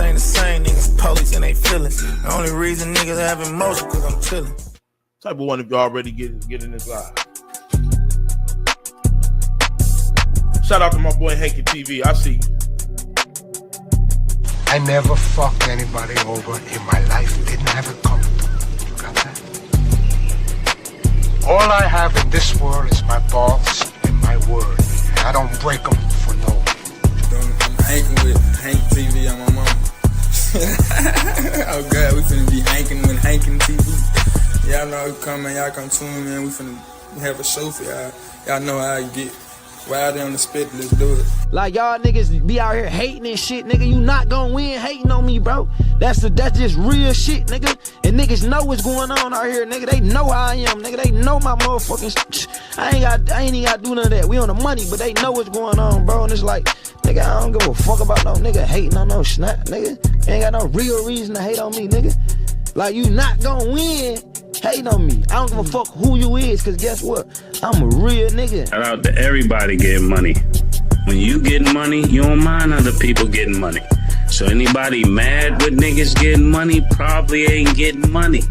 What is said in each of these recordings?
niggas ain't the same. Niggas police and they feelings. The only reason niggas have emotion cause I'm chilling. Type of one if you already get in this live. Shout out to my boy Hankin TV. I see you. I never fucked anybody over in my life. Didn't have it coming. Got that? All I have in this world is my balls and my word. And I don't break them for no one. I'm hanking with Hankin TV on my mama. Oh God, we finna be hanking with Hankin TV. Y'all know you come, man. Y'all come tune, man. We finna have a show for y'all. Y'all know how you get. Wild on the spit, let's do it. Like y'all niggas be out here hating and shit, nigga. You not gonna win hating on me, bro. That's just real shit, nigga. And niggas know what's going on out here, nigga. They know how I am, nigga. They know my motherfucking. I ain't even gotta do none of that. We on the money, but they know what's going on, bro. And it's like, nigga, I don't give a fuck about no nigga hating on no snap, nigga. Ain't got no real reason to hate on me, nigga. Like you not gonna win hating on me. I don't give a fuck who you is, cause guess what? I'm a real nigga. Shout out to everybody getting money. When you getting money, you don't mind other people getting money. So anybody mad with niggas getting money probably ain't getting money.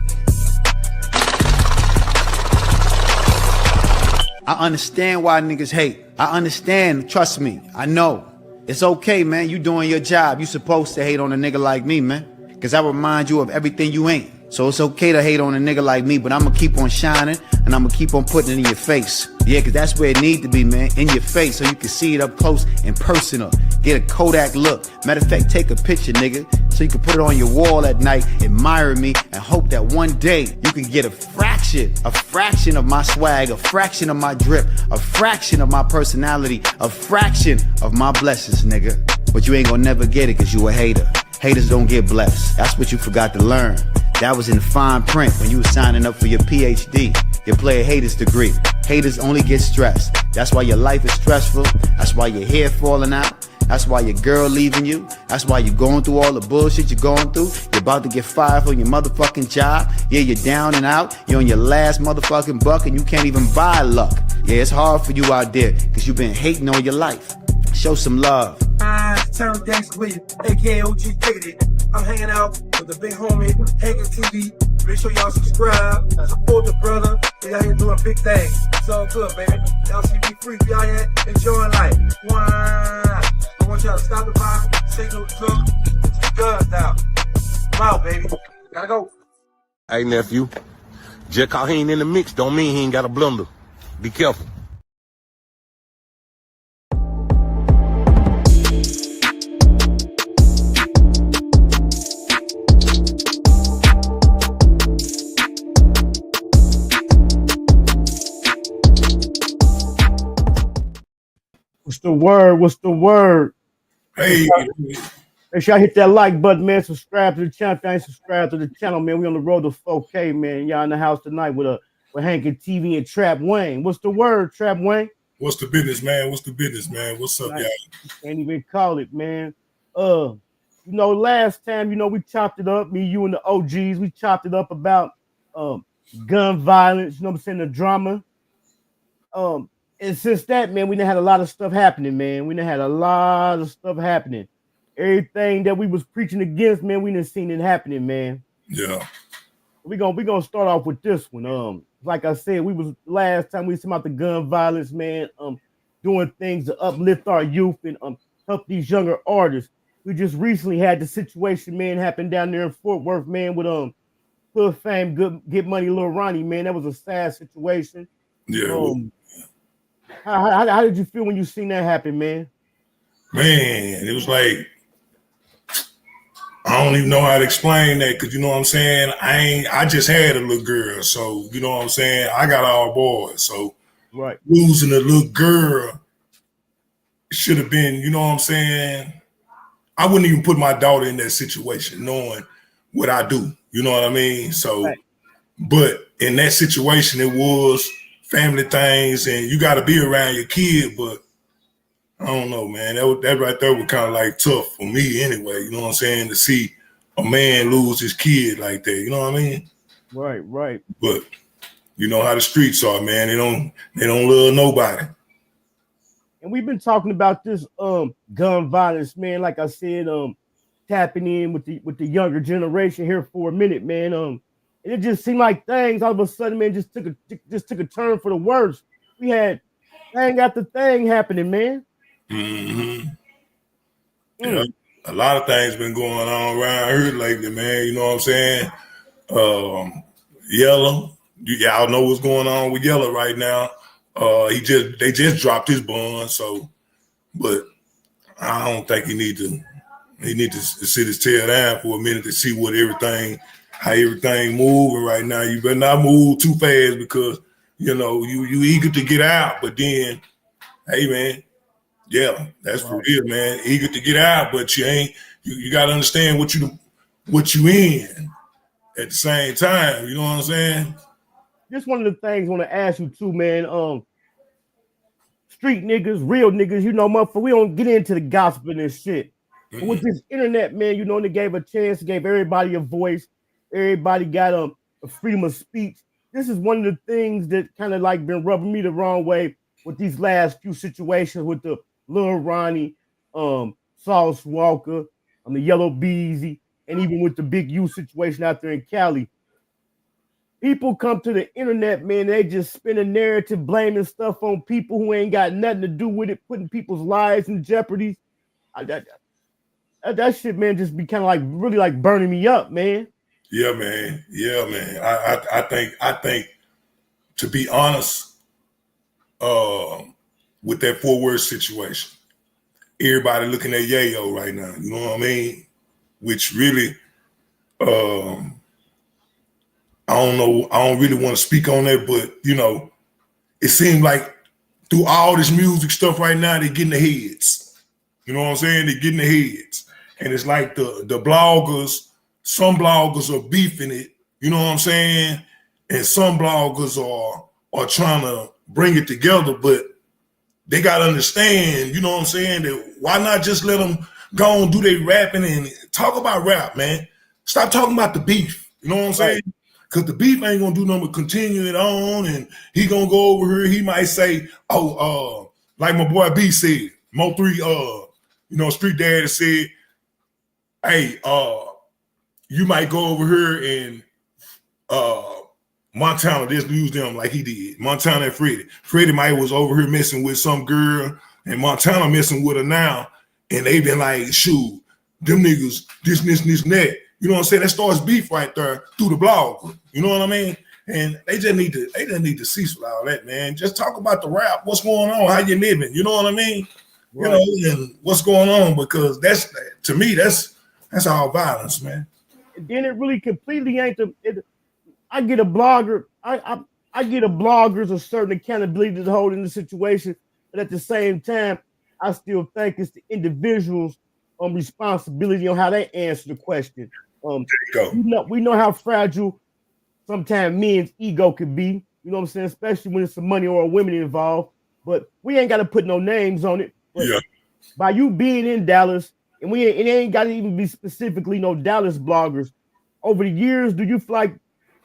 I understand why niggas hate. I understand, trust me, I know. It's okay, man, you doing your job. You supposed to hate on a nigga like me, man. Cause I remind you of everything you ain't. So it's okay to hate on a nigga like me, but I'ma keep on shining and I'ma keep on putting it in your face. Yeah, cause that's where it need to be, man, in your face, so you can see it up close and personal. Get a Kodak look. Matter of fact, take a picture, nigga, so you can put it on your wall at night, admire me, and hope that one day you can get a fraction of my swag, a fraction of my drip, a fraction of my personality, a fraction of my blessings, nigga. But you ain't gonna never get it cause you a hater. Haters don't get blessed. That's what you forgot to learn. That was in fine print when you was signing up for your PhD, your player haters degree. Haters only get stressed. That's why your life is stressful. That's why your hair falling out. That's why your girl leaving you. That's why you're going through all the bullshit you're going through. You're about to get fired from your motherfucking job. Yeah, you're down and out. You're on your last motherfucking buck and you can't even buy luck. Yeah, it's hard for you out there because you've been hating all your life. Show some love. Turn Gangsta with you, aka OG Diggity. I'm hanging out with the big homie, Hankin TV. Make sure y'all subscribe, support the brother. They out here doing big things. It's all good, baby. Y'all see me free, y'all here enjoying life. I want y'all to stop the by, signal the truck, get your guns down. I'm out, baby. Gotta go. Hey, nephew. Just cause he ain't in the mix don't mean he ain't got a blunder. Be careful. What's the word? What's the word? Hey. Make sure I hit that like button, man. Subscribe to the channel. If you ain't subscribed to the channel, man. We on the road to 4K, man. Y'all in the house tonight with Hankin TV and TrappWayne. What's the word, TrappWayne? What's the business, man? What's the business, man? What's up, y'all? Can't even call it, man. You know, last time, you know, we chopped it up, me, you, and the OGs. We chopped it up about gun violence, you know what I'm saying, the drama. And since that, man, we done had a lot of stuff happening, man. We done had a lot of stuff happening. Everything that we was preaching against, man, we done seen it happening, man. Yeah. We gonna start off with this one. Like I said, we was last time we was talking about the gun violence, man. Doing things to uplift our youth and help these younger artists. We just recently had the situation, man, happen down there in Fort Worth, man, with Hood Fame, Get Money, Lil Ronnie, man. That was a sad situation. Yeah. How did you feel when you seen that happen, man? Man, it was like, I don't even know how to explain that, because you know what I'm saying? I just had a little girl, so you know what I'm saying? I got all boys, so right. Losing a little girl should have been, you know what I'm saying? I wouldn't even put my daughter in that situation knowing what I do, you know what I mean? So, right. But in that situation, it was family things, and you got to be around your kid, but I don't know, man. That right there was kind of like tough for me anyway, you know what I'm saying, to see a man lose his kid like that, you know what I mean? Right. But you know how the streets are, man. They don't love nobody. And we've been talking about this gun violence, man. Like I said, tapping in with the younger generation here for a minute, man. And it just seemed like things all of a sudden, man, just took a turn for the worse. We had thing after thing happening, man. Yeah, a lot of things been going on around here lately, man. You know what I'm saying? Yella, y'all know what's going on with Yella right now. They just dropped his bond, so, but I don't think he need to sit his tail down for a minute to see how everything moving right now. You better not move too fast because you know you eager to get out, but then, hey man, yeah, that's for real, man. Eager to get out, but you ain't. You got to understand what you in at the same time. You know what I'm saying? Just one of the things I want to ask you too, man. Street niggas, real niggas, you know, motherfucker, we don't get into the gossip and this shit. But with this internet, man, you know, they gave a chance, gave everybody a voice. Everybody got a freedom of speech. This is one of the things that kind of like been rubbing me the wrong way with these last few situations with the Lil Ronnie, Sauce Walka, the Yellow Beezy, and even with the Big U situation out there in Cali. People come to the internet, man, they just spin a narrative blaming stuff on people who ain't got nothing to do with it, putting people's lives in jeopardy. That shit, man, just be kind of like really like burning me up, man. Yeah, man. I think to be honest, with that Fort Worth situation, everybody looking at Yayo right now, you know what I mean? Which really, I don't know. I don't really want to speak on that, but you know, it seems like through all this music stuff right now, they're getting the heads. You know what I'm saying? They're getting the heads, and it's like the bloggers. Some bloggers are beefing it. You know what I'm saying? And some bloggers are trying to bring it together, but they gotta understand. You know what I'm saying? That why not just let them go and do their rapping and talk about rap, man? Stop talking about the beef. You know what I'm saying? Because the beef ain't gonna do nothing but continue it on, and he gonna go over here. He might say, "Oh, like my boy B said, MO3, you know, Street Daddy said, hey, you might go over here and Montana just use them like he did. Montana and Freddie. Freddie might was over here messing with some girl, and Montana messing with her now, and they been like, shoot, them niggas, this, and that. You know what I'm saying? That starts beef right there through the blog. You know what I mean? And they just need to cease with all that, man. Just talk about the rap, what's going on, how you living. You know what I mean? Right. You know, and what's going on, because that's, to me, that's all violence, man. And then it really completely ain't I get a blogger, I get a blogger's a certain accountability to hold in the situation, but at the same time, I still think it's the individual's responsibility on how they answer the question. There you go. We know how fragile sometimes men's ego can be. You know what I'm saying? Especially when it's some money or women involved. But we ain't got to put no names on it. But by you being in Dallas, and it ain't got to even be specifically no Dallas bloggers. Over the years, do you feel like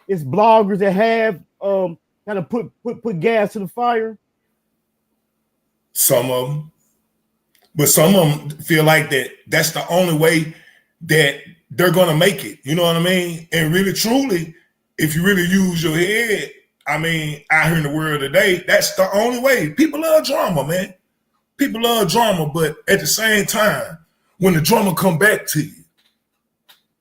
it's bloggers that have kind of put gas to the fire? Some of them. But some of them feel like that's the only way that they're going to make it. You know what I mean? And really, truly, if you really use your head, I mean, out here in the world today, that's the only way. People love drama, man. People love drama, but at the same time, when the drama come back to you,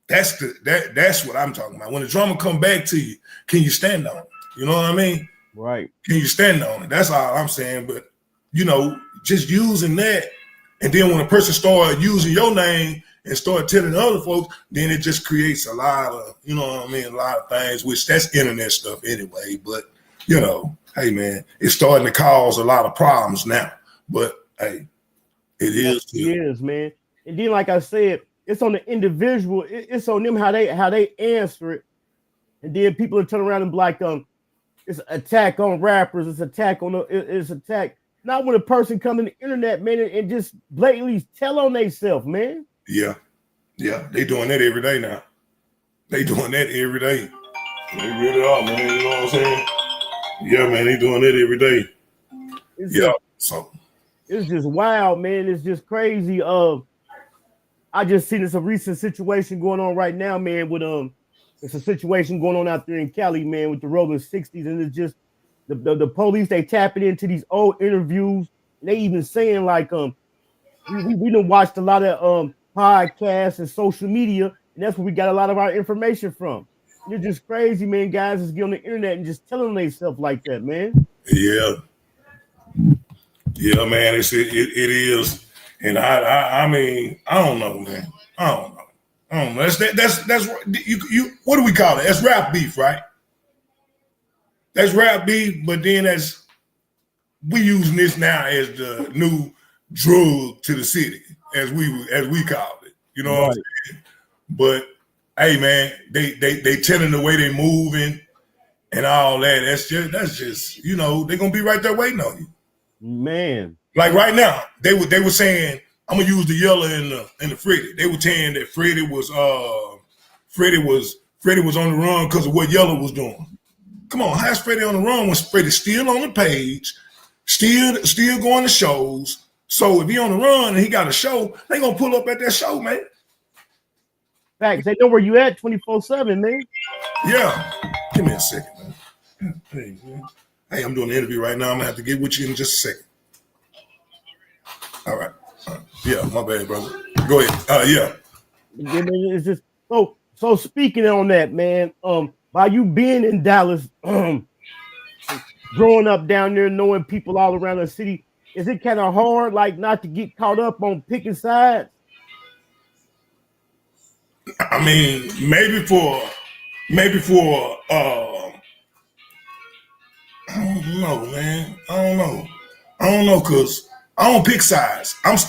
that's what I'm talking about. When the drama come back to you, can you stand on it? You know what I mean? Right. Can you stand on it? That's all I'm saying. But, you know, just using that, and then when a person start using your name and start telling other folks, then it just creates a lot of, you know what I mean, a lot of things, which that's internet stuff anyway. But, you know, hey, man, it's starting to cause a lot of problems now. But, hey, it is. It is, man. And then, like I said, it's on the individual. It's on them how they answer it. And then people are turning around and be like, it's an attack on rappers. It's attack. Not when a person come in the internet, man, and just blatantly tell on themselves, man. Yeah. They doing that every day now. They doing that every day. They really are, man. You know what I'm saying? Yeah, man, they doing that every day. So it's just wild, man. It's just crazy. I just seen it's a recent situation going on right now, man, with it's a situation going on out there in Cali, man, with the rolling 60s, and it's just the police, they tapping into these old interviews, and they even saying like we done watched a lot of podcasts and social media, and that's where we got a lot of our information from. And it's just crazy, man. Guys just get on the internet and just telling themselves like that, man. Yeah. Yeah, man, it is. And I mean, I don't know, man. I don't know. That's you what do we call it? That's rap beef, right? That's rap beef, but then we using this now as the new drug to the city, as we call it. You know what I'm saying? But hey, man, they telling the way they moving and all that. That's just you know, they're gonna be right there waiting on you. Man. Like right now, they were saying, I'm gonna use the Yella and the Freddie. They were saying that Freddie was on the run because of what Yella was doing. Come on, how's Freddie on the run when Freddie's still on the page, still going to shows? So if he on the run and he got a show, they gonna pull up at that show, man. Facts, they know where you at 24/7, man. Yeah. Give me a second, man. Hey, I'm doing an interview right now. I'm gonna have to get with you in just a second. All right. Yeah, my bad, brother. Go ahead. Yeah. It's just so speaking on that, man. By you being in Dallas, growing up down there, knowing people all around the city, is it kind of hard, like, not to get caught up on picking sides? I mean, maybe for I don't know, man. I don't know, cause I don't pick sides. I'm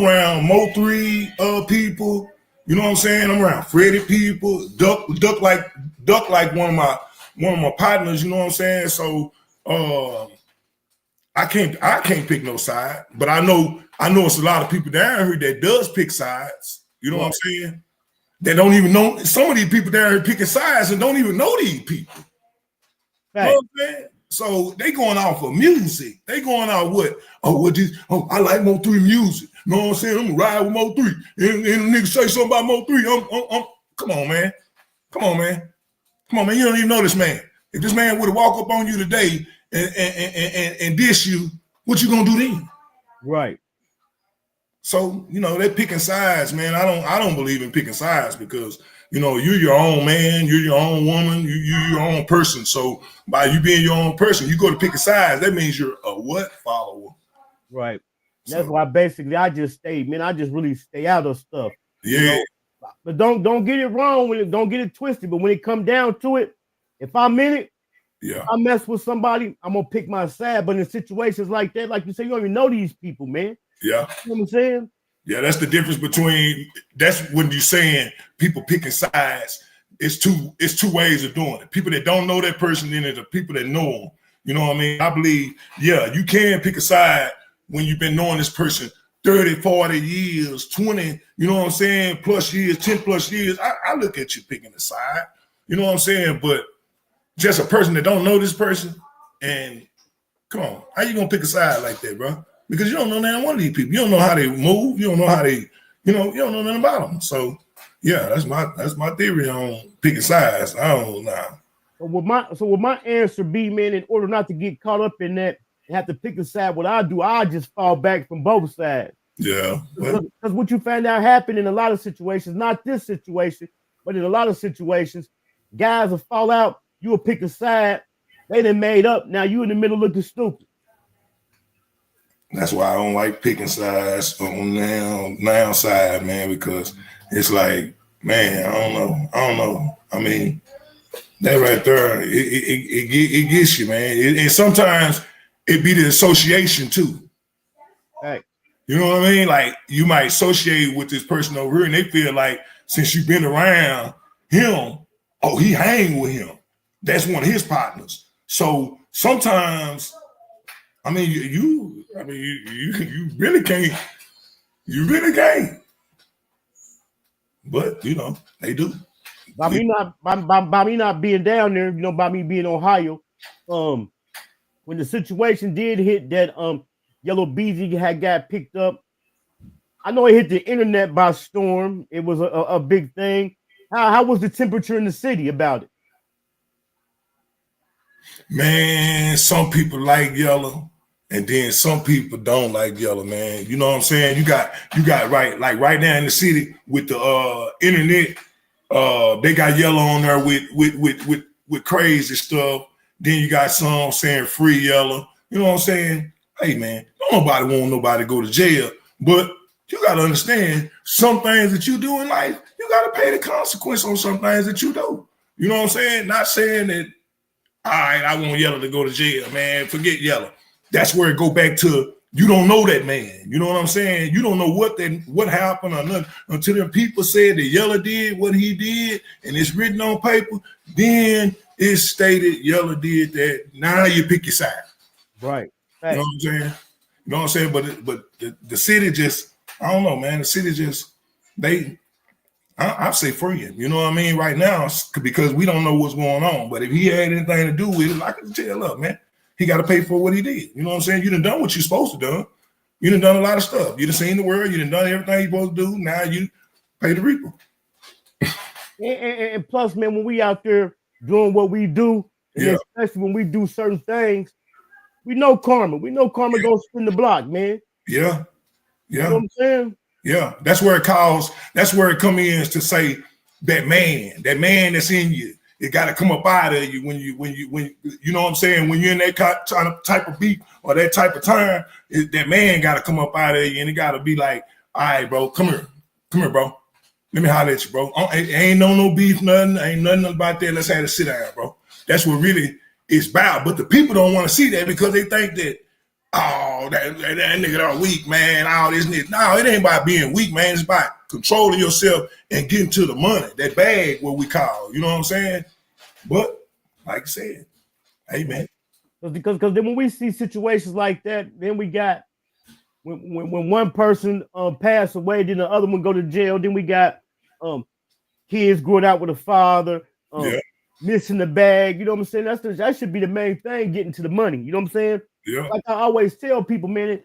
around MO3 people. You know what I'm saying? I'm around Freddie people. Duck like one of my partners. You know what I'm saying? So I can't pick no side. But I know it's a lot of people down here that does pick sides. You know what I'm saying? They don't even know. Some of these people down here picking sides and don't even know these people. Right. You know what I'm saying? So they going out for music. They going out what? I like MO3 music. You know what I'm saying? I'm gonna ride with MO3. And the nigga say something about MO3. Come on, man. You don't even know this man. If this man would have walked up on you today and diss you, what you gonna do then? Right. So, you know, they're picking sides, man. I don't believe in picking sides because, you know, you're your own man, you're your own woman, you're your own person. So by you being your own person, you go to pick a side, that means you're a what? Follower. Right. That's why basically I just really stay out of stuff. Yeah. You know? But don't get it wrong, don't get it twisted. But when it come down to it, if I'm in it, yeah, I mess with somebody, I'm gonna pick my side. But in situations like that, like you say, you don't even know these people, man. Yeah. You know what I'm saying? Yeah, that's the difference between, that's when you're saying people picking sides. It's two ways of doing it. People that don't know that person, then there's the people that know them. You know what I mean? I believe, yeah, you can pick a side when you've been knowing this person 30, 40 years, 20, you know what I'm saying, plus years, 10 plus years. I look at you picking a side. You know what I'm saying? But just a person that don't know this person, and come on, how you gonna pick a side like that, bro? Because you don't know none one of these people. You don't know how they move. You don't know how they, you don't know nothing about them. So, yeah, that's my theory on picking sides. I don't know. So would my answer be, man, in order not to get caught up in that and have to pick a side, what I do, I just fall back from both sides. Yeah. Because what you find out happened in a lot of situations, not this situation, but in a lot of situations, guys will fall out, you will pick a side, they done made up, now you in the middle looking stupid. That's why I don't like picking sides on now side, man, because it's like, man, I don't know. I mean, that right there, it gets you, man. And sometimes it be the association too. Right. You know what I mean? Like you might associate with this person over here and they feel like since you've been around him, oh, he hang with him. That's one of his partners. So sometimes, I mean, you really can't. You really can't. But you know, they do. By me not being down there, you know, by me being Ohio, when the situation did hit that Yellow Beezy had got picked up, I know it hit the internet by storm. It was a big thing. How was the temperature in the city about it? Man, some people like Yella, and then some people don't like Yella, man. You know what I'm saying? You got right, like right now in the city with the internet, they got Yella on there with crazy stuff. Then you got some saying free Yella. You know what I'm saying? Hey man, don't nobody want nobody to go to jail, but you gotta understand some things that you do in life, you gotta pay the consequence on some things that you do. You know what I'm saying? Not saying that, all right, I want Yella to go to jail, man. Forget Yella. That's where it go back to you don't know that man. You know what I'm saying? You don't know what happened or nothing until them people said that Yella did what he did and it's written on paper. Then it's stated Yella did that. Now you pick your side. Right. You know what I'm saying? You know what I'm saying? But the city just, I don't know, man. The city just, I say free him. You know what I mean? Right now, because we don't know what's going on. But if he had anything to do with it, I can tell up, man. He got to pay for what he did. You know what I'm saying? You done what you're supposed to do. You done a lot of stuff. You done seen the world. You done everything you're supposed to do. Now you pay the reaper. And plus, man, when we out there doing what we do, and especially when we do certain things, we know karma. We know karma goes spin the block, man. Yeah. You know what I'm saying? Yeah. That's where it comes in to say that man that's in you, it got to come up out of you when you know what I'm saying, when you're in that type of beat or that type of time, that man got to come up out of you, and it got to be like, all right, bro, come here, bro. Let me holler at you, bro. Ain't no beef, nothing. Ain't nothing about that. Let's have a sit down, bro. That's what really it's about. But the people don't want to see that because they think that, oh, that nigga are weak, man. All this nigga. No, it ain't about being weak, man. It's about controlling yourself and getting to the money, that bag, what we call. You know what I'm saying? But like I said, hey, man. Because then when we see situations like that, then we got when one person passed away, then the other one go to jail. Then we got kids growing out with a father, missing the bag. You know what I'm saying? That should be the main thing, getting to the money. You know what I'm saying? Yeah. Like I always tell people, man,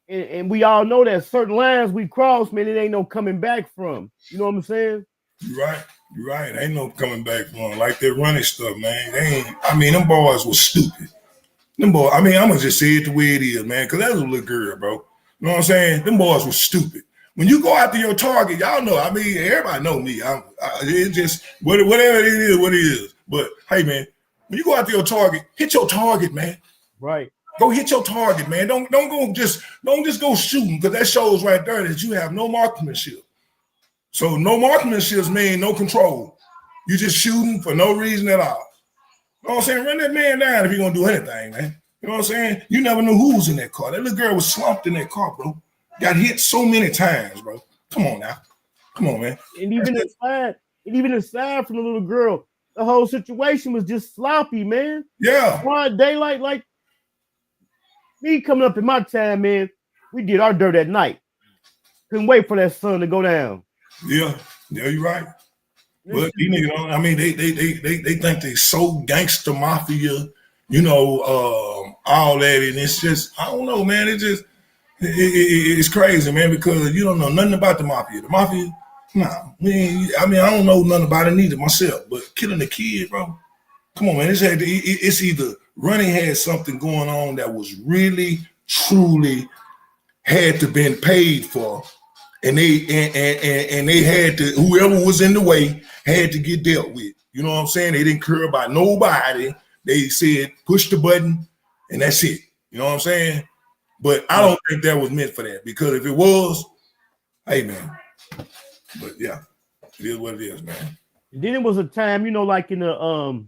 and we all know that certain lines we cross, man, it ain't no coming back from. You know what I'm saying? You're right. Ain't no coming back from like that Ronnie stuff, man. Them boys was stupid. Them boys, I'm gonna just say it the way it is, man, because that was a little girl, bro. You know what I'm saying? Them boys was stupid. When you go after your target, y'all know, everybody know me. It just, whatever it is, what it is. But hey, man, when you go after your target, hit your target, man. Right. Go hit your target, man. Don't just go shooting, because that shows right there that you have no marksmanship. So no marksmanship means no control. You just shooting for no reason at all. You know what I'm saying? Run that man down if you're gonna do anything, man. You know what I'm saying? You never knew who was in that car. That little girl was slumped in that car, bro. Got hit so many times, bro. Come on now. Come on, man. And even aside from the little girl, the whole situation was just sloppy, man. Yeah. Broad daylight, like me coming up in my time, man, we did our dirt at night. Couldn't wait for that sun to go down. Yeah, you're right. But these niggas, they think they so gangster mafia, you know, all that, and it's just, I don't know, man. It's crazy, man, because you don't know nothing about the mafia. The mafia, nah, man. I don't know nothing about it neither myself. But killing the kid, bro, come on, man. It's either Ronnie had something going on that was really, truly had to been paid for. And they had to, whoever was in the way had to get dealt with. You know what I'm saying? They didn't care about nobody. They said, push the button, and that's it. You know what I'm saying? But I don't think that was meant for that, because if it was, hey, man. But yeah, it is what it is, man. And then it was a time, you know, like in the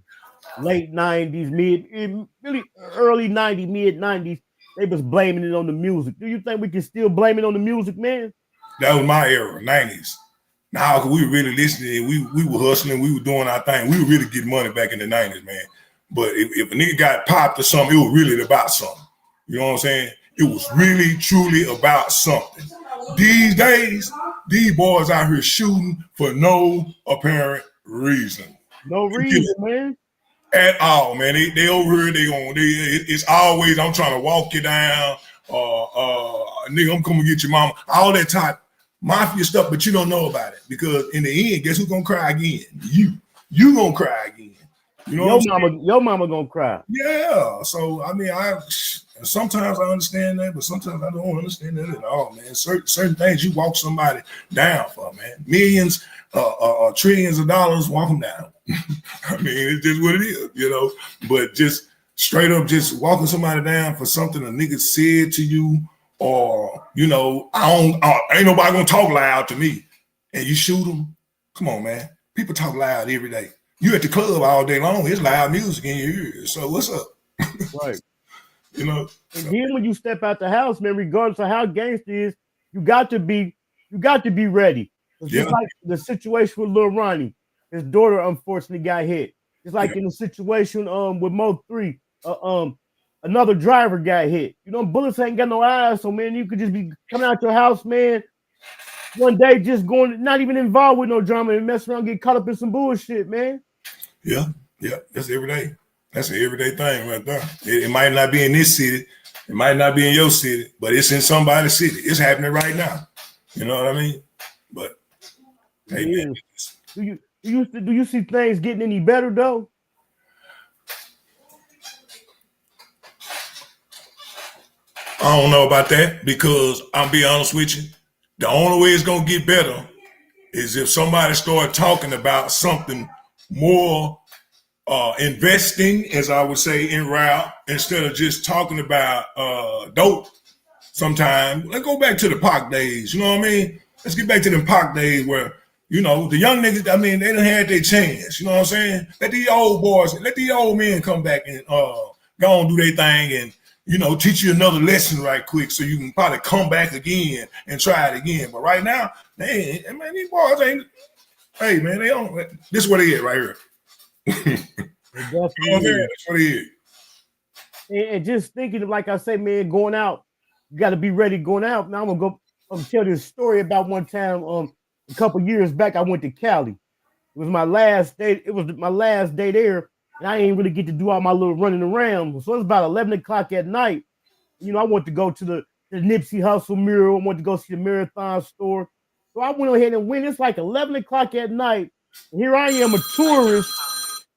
late 90s, really early 90s, mid 90s, they was blaming it on the music. Do you think we can still blame it on the music, man? That was my era, 90s. Now, we were really listening, we were hustling, we were doing our thing. We were really getting money back in the 90s, man. But if a nigga got popped or something, it was really about something. You know what I'm saying? It was really, truly about something. These days, these boys out here shooting for no apparent reason. No reason, man. At all, man. They over here, it's always, I'm trying to walk you down, nigga, I'm coming to get your mama. All that type mafia stuff, but you don't know about it because in the end, guess who's gonna cry again? You gonna cry again. You know your mama gonna cry. Yeah. So I mean, sometimes I understand that, but sometimes I don't understand that at all, man. Certain things you walk somebody down for, man. Millions, trillions of dollars, walk them down. I mean, it's just what it is, you know. But just straight up, just walking somebody down for something a nigga said to you, or you know, ain't nobody gonna talk loud to me, and you shoot them. Come on, man. People talk loud every day. You at the club all day long, it's loud music in your ears. So what's up? Right. You know. And then when you step out the house, man, regardless of how gangster is, you got to be ready. It's just like the situation with Lil Ronnie. His daughter unfortunately got hit. It's like in the situation with MO3, another driver got hit. You know, bullets ain't got no eyes, so man, you could just be coming out your house, man, one day just going, not even involved with no drama and mess around, get caught up in some bullshit, man. Yeah, that's every day. That's an everyday thing right there. It might not be in this city, it might not be in your city, but it's in somebody's city. It's happening right now. You know what I mean? But hey, man, do you see things getting any better though? I don't know about that because I'll be honest with you. The only way it's gonna get better is if somebody start talking about something more investing, as I would say, in rap instead of just talking about dope. Sometimes let's go back to the Pac days. You know what I mean? Let's get back to them Pac days where, you know, the young niggas, I mean, they done had their chance. You know what I'm saying? Let these old boys, let these old men come back and go and do their thing and, you know, teach you another lesson right quick so you can probably come back again and try it again. But right now, man, these boys ain't, hey, man, they don't, this is what they is right here. That's what it is. And just thinking, like I say, man, going out, you got to be ready going out. Now I'm gonna tell this story about one time. A couple years back, I went to Cali. It was my last day. It was my last day there, and I ain't really get to do all my little running around. So it was about 11 o'clock at night. You know, I wanted to go to the Nipsey Hussle mural. I wanted to go see the Marathon store. So I went ahead and went. It's like 11 o'clock at night. And here I am, a tourist.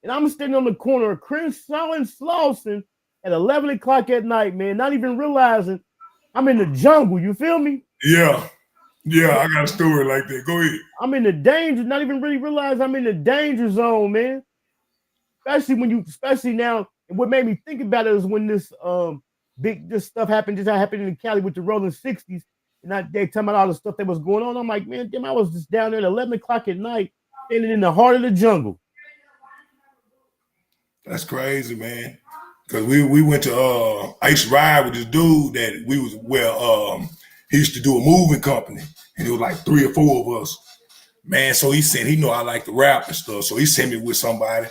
And I'm standing on the corner of Crenshaw and Slauson at 11 o'clock at night, man, not even realizing I'm in the jungle. You feel me? Yeah, I got a story like that. Go ahead. I'm in the danger, not even really realize I'm in the danger zone, man. Especially now, and what made me think about it is when this stuff happened, just happened in Cali with the Rolling 60s, and they talking about all the stuff that was going on. I'm like, man, damn, I was just down there at 11 o'clock at night, standing in the heart of the jungle. That's crazy, man. Cause we went to I used to ride with this dude that he used to do a moving company, and it was like 3 or 4 of us. Man, so he know I like to rap and stuff. So he sent me with somebody.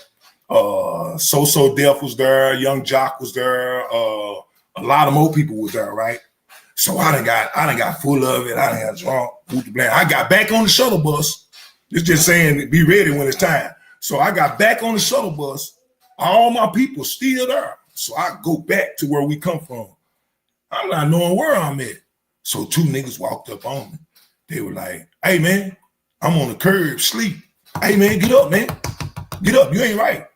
So Def was there, Young Jock was there, a lot of more people was there, right? So I done got full of it, I done got drunk. I got back on the shuttle bus. It's just saying be ready when it's time. So I got back on the shuttle bus. All my people still there. So I go back to where we come from. I'm not knowing where I'm at. So 2 niggas walked up on me. They were like, hey, man, I'm on the curb, sleep. Hey, man, get up, man. Get up, you ain't right.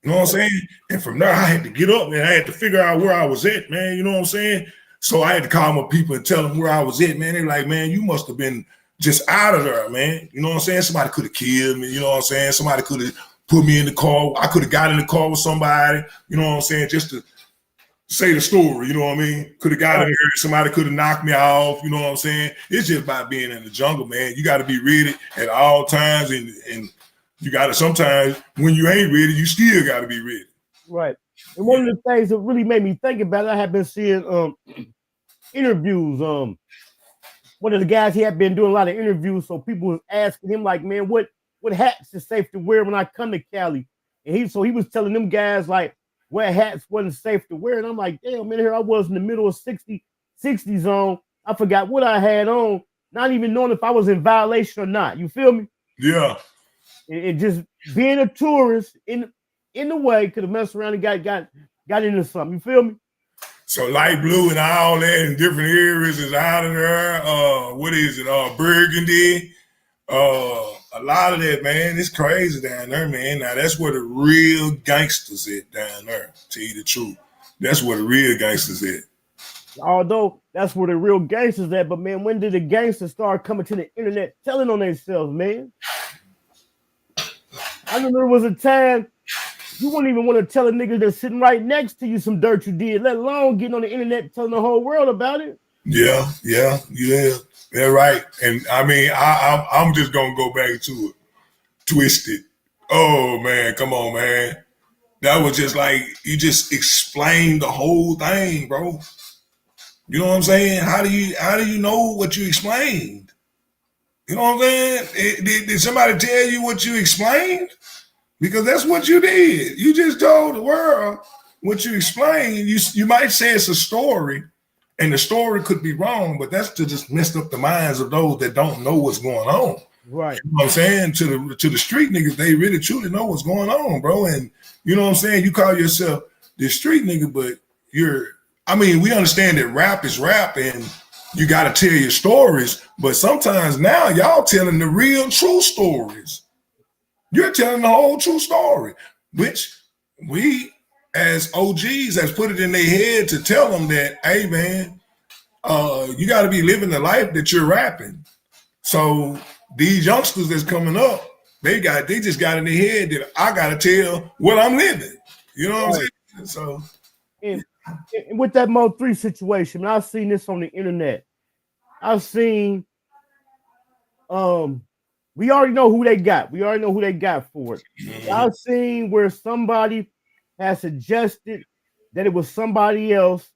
You know what I'm saying? And from there, I had to get up and I had to figure out where I was at, man. You know what I'm saying? So I had to call my people and tell them where I was at, man. They're like, man, you must have been just out of there, man. You know what I'm saying? Somebody could have killed me. You know what I'm saying? Somebody could have put me in the car. I could have got in the car with somebody, you know what I'm saying, just to say the story, you know what I mean? Could have got in here, somebody could have knocked me off, you know what I'm saying? It's just about being in the jungle, man. You got to be ready at all times, and you got to sometimes, when you ain't ready, you still got to be ready. Right. And one of the things that really made me think about it, I have been seeing interviews. One of the guys, he had been doing a lot of interviews, so people was asking him, like, man, what hats is safe to wear when I come to Cali? And he was telling them guys, like, what hats wasn't safe to wear. And I'm like, damn, man, here I was in the middle of 60 zone. I forgot what I had on, not even knowing if I was in violation or not. You feel me? Yeah. And just being a tourist in the way could have messed around and got into something. You feel me? So light blue and all that in different areas is out of there. What is it? Burgundy. A lot of that, man. It's crazy down there, man. Now that's where the real gangsters at down there. To tell you the truth, that's where the real gangsters at. Although that's where the real gangsters at, but man, when did the gangsters start coming to the internet telling on themselves, man? I remember there was a time you wouldn't even want to tell a nigga that's sitting right next to you some dirt you did, let alone getting on the internet telling the whole world about it. Yeah, right. And I mean, I'm just gonna go back to it. Twisted. Oh man, come on, man. That was just like you just explained the whole thing, bro. You know what I'm saying? How do you know what you explained? You know what I'm saying? Did somebody tell you what you explained? Because that's what you did. You just told the world what you explained. You might say it's a story, and the story could be wrong, but that's to just mess up the minds of those that don't know what's going on. Right. You know what I'm saying? To the street niggas, they really truly know what's going on, bro. And you know what I'm saying? You call yourself the street nigga, but we understand that rap is rap and you got to tell your stories, but sometimes now y'all telling the real true stories. You're telling the whole true story, which we as OGs has put it in their head to tell them that, hey man, you got to be living the life that you're rapping. So these youngsters that's coming up, they just got in their head that I got to tell what I'm living. You know what I'm saying? So. And with that MO3 situation, I've seen this on the internet. I've seen, we already know who they got. We already know who they got for it. I've seen where somebody has suggested that it was somebody else,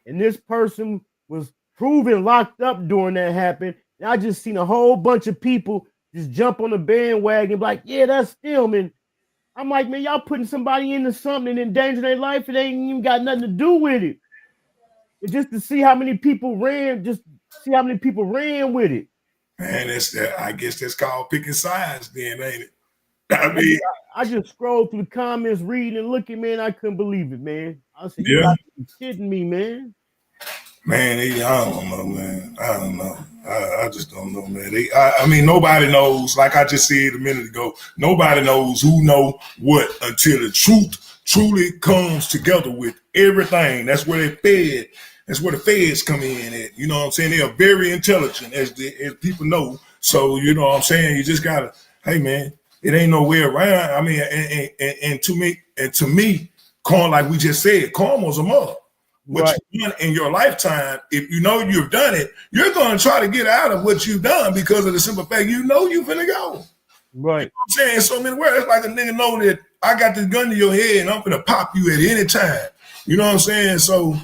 and this person was proven locked up during that happened. And I just seen a whole bunch of people just jump on the bandwagon like, yeah, that's them. And I'm like, man, y'all putting somebody into something and endangering their life. It ain't even got nothing to do with it. It's just to see how many people ran, with it. Man, I guess that's called picking sides then, ain't it? I mean, I just scrolled through the comments, reading and looking, man. I couldn't believe it, man. I said, you gotta be kidding me, man. Man, I don't know, man. I don't know. I just don't know, man. I mean, nobody knows. Like I just said a minute ago, nobody knows who know what until the truth truly comes together with everything. That's where they fed. That's where the feds come in at. You know what I'm saying? They are very intelligent, as people know. So you know what I'm saying? You just gotta, hey man, it ain't no way around. I mean, and to me, like we just said, karma's a mother. What you've done in your lifetime, if you know you've done it, you're going to try to get out of what you've done because of the simple fact you know you're finna go. Right. You know what I'm saying? So many words. It's like a nigga know that I got this gun to your head and I'm finna pop you at any time. You know what I'm saying? So,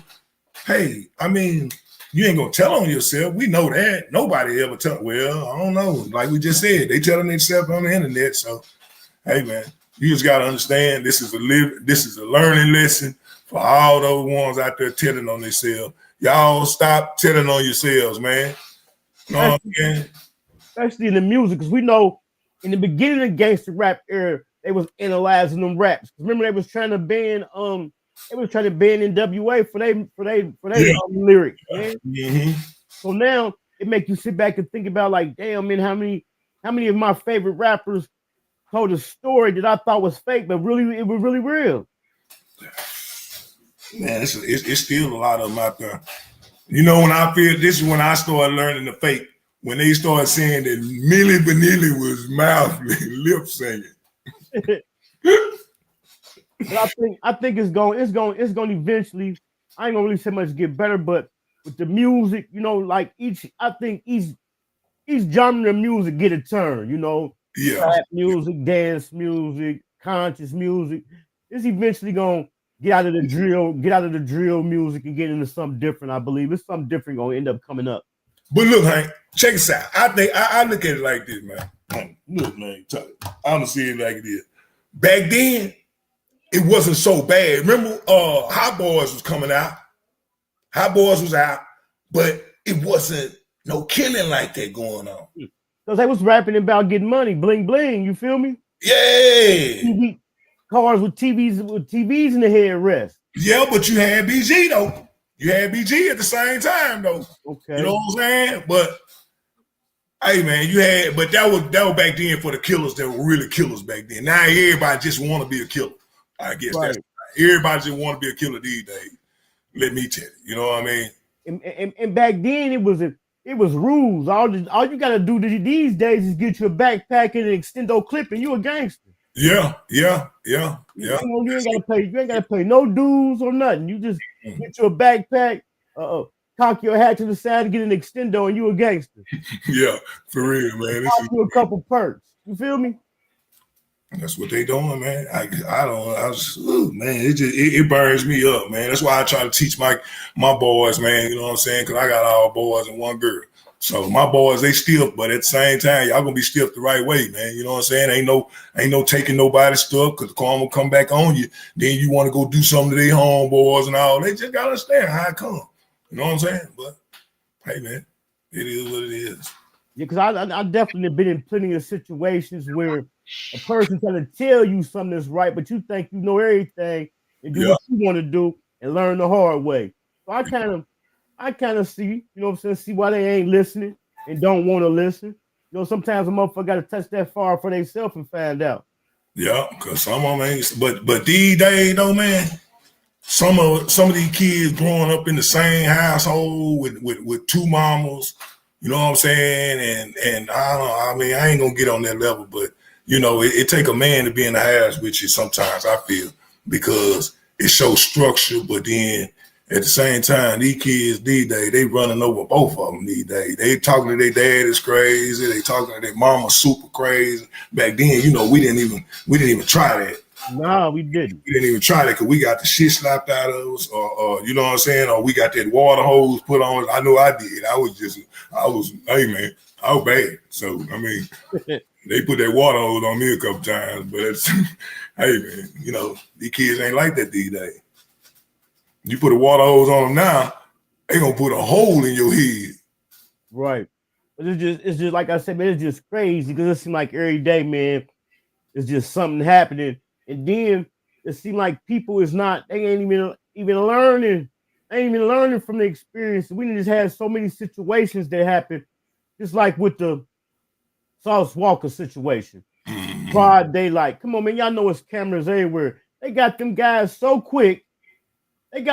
hey, I mean, you ain't gonna tell on yourself. We know that. Nobody ever tell. Well, I don't know. Like we just said, they telling themselves on the internet. So, hey man, you just gotta understand this is a learning lesson for all those ones out there telling on themselves. Y'all stop telling on yourselves, man. You know what I'm saying? Especially in the music, because we know in the beginning of the gangster rap era, they was analyzing them raps. Remember, they was trying to ban NWA for they lyrics, man. Mm-hmm. So now it makes you sit back and think about like, damn, man, how many of my favorite rappers told a story that I thought was fake, but really it was really real. Man, it's still a lot of them out there. You know, when I feel this is when I started learning the fake. When they started saying that Milli Vanilli was mouth lip singing. But I think it's going eventually. I ain't gonna really say much get better, but with the music, you know, like each genre of music get a turn, you know. Yeah. Rap music, dance music, conscious music. It's eventually gonna get out of the drill music and get into something different. I believe it's something different gonna end up coming up. But look, Hank, check this out. I think I look at it like this, man. Look, man, I'm gonna see it like it is. Back then, it wasn't so bad. Remember, Hot Boys was coming out. Hot Boys was out, but it wasn't no killing like that going on. Because they was rapping about getting money, bling bling. You feel me? Yeah. Cars with TVs in the headrest. Yeah, but you had BG though. You had BG at the same time though. Okay. You know what I'm saying? But hey man, you had, but that was back then for the killers that were really killers back then. Now everybody just want to be a killer. I guess Right. that's everybody just want to be a killer these days. Let me tell you. You know what I mean? And back then it was rules. All you gotta do these days is get your backpack and an extendo clip and you a gangster. Yeah. You ain't gotta pay no dues or nothing. You just get your backpack, cock your hat to the side and get an extendo and you a gangster. Yeah, for real, man. You a couple perks. You feel me? That's what they doing, man. It burns me up, man. That's why I try to teach my boys, man. You know what I'm saying? Because I got all boys and one girl. So my boys, they stiff, but at the same time, y'all gonna be stiff the right way, man. You know what I'm saying? Ain't no taking nobody's stuff because the karma will come back on you. Then you want to go do something to their homeboys and all. They just gotta understand how it come. You know what I'm saying? But hey, man, it is what it is. Yeah, because I definitely been in plenty of situations where a person trying to tell you something is right, but you think you know everything and do what you want to do and learn the hard way. So I kind of see, you know what I'm saying, see why they ain't listening and don't want to listen. You know, sometimes a motherfucker got to touch that far for themselves and find out. Yeah, because some of them ain't, but these days though, man, some of these kids growing up in the same household with two mamas, you know what I'm saying? And I ain't gonna get on that level, but you know, it take a man to be in the house with you sometimes, I feel, because it shows structure, but then at the same time, these kids these days, they running over both of them these days. They talking to their dad is crazy. They talking to their mama super crazy. Back then, you know, we didn't even try that. No, we didn't. We didn't even try that because we got the shit slapped out of us, or you know what I'm saying, or we got that water hose put on us. I know I did. Hey man, I was bad. So I mean, they put that water hose on me a couple times, but it's hey man, you know, these kids ain't like that these days. You put a water hose on them now, they gonna put a hole in your head. Right. But it's just like I said, man, it's just crazy because it seems like every day, man, it's just something happening. And then it seems like people they ain't even learning. They ain't even learning from the experience. We just had so many situations that happen, just like with the Sauce Walka situation. Broad daylight. Come on, man. Y'all know it's cameras everywhere. They got them guys so quick. But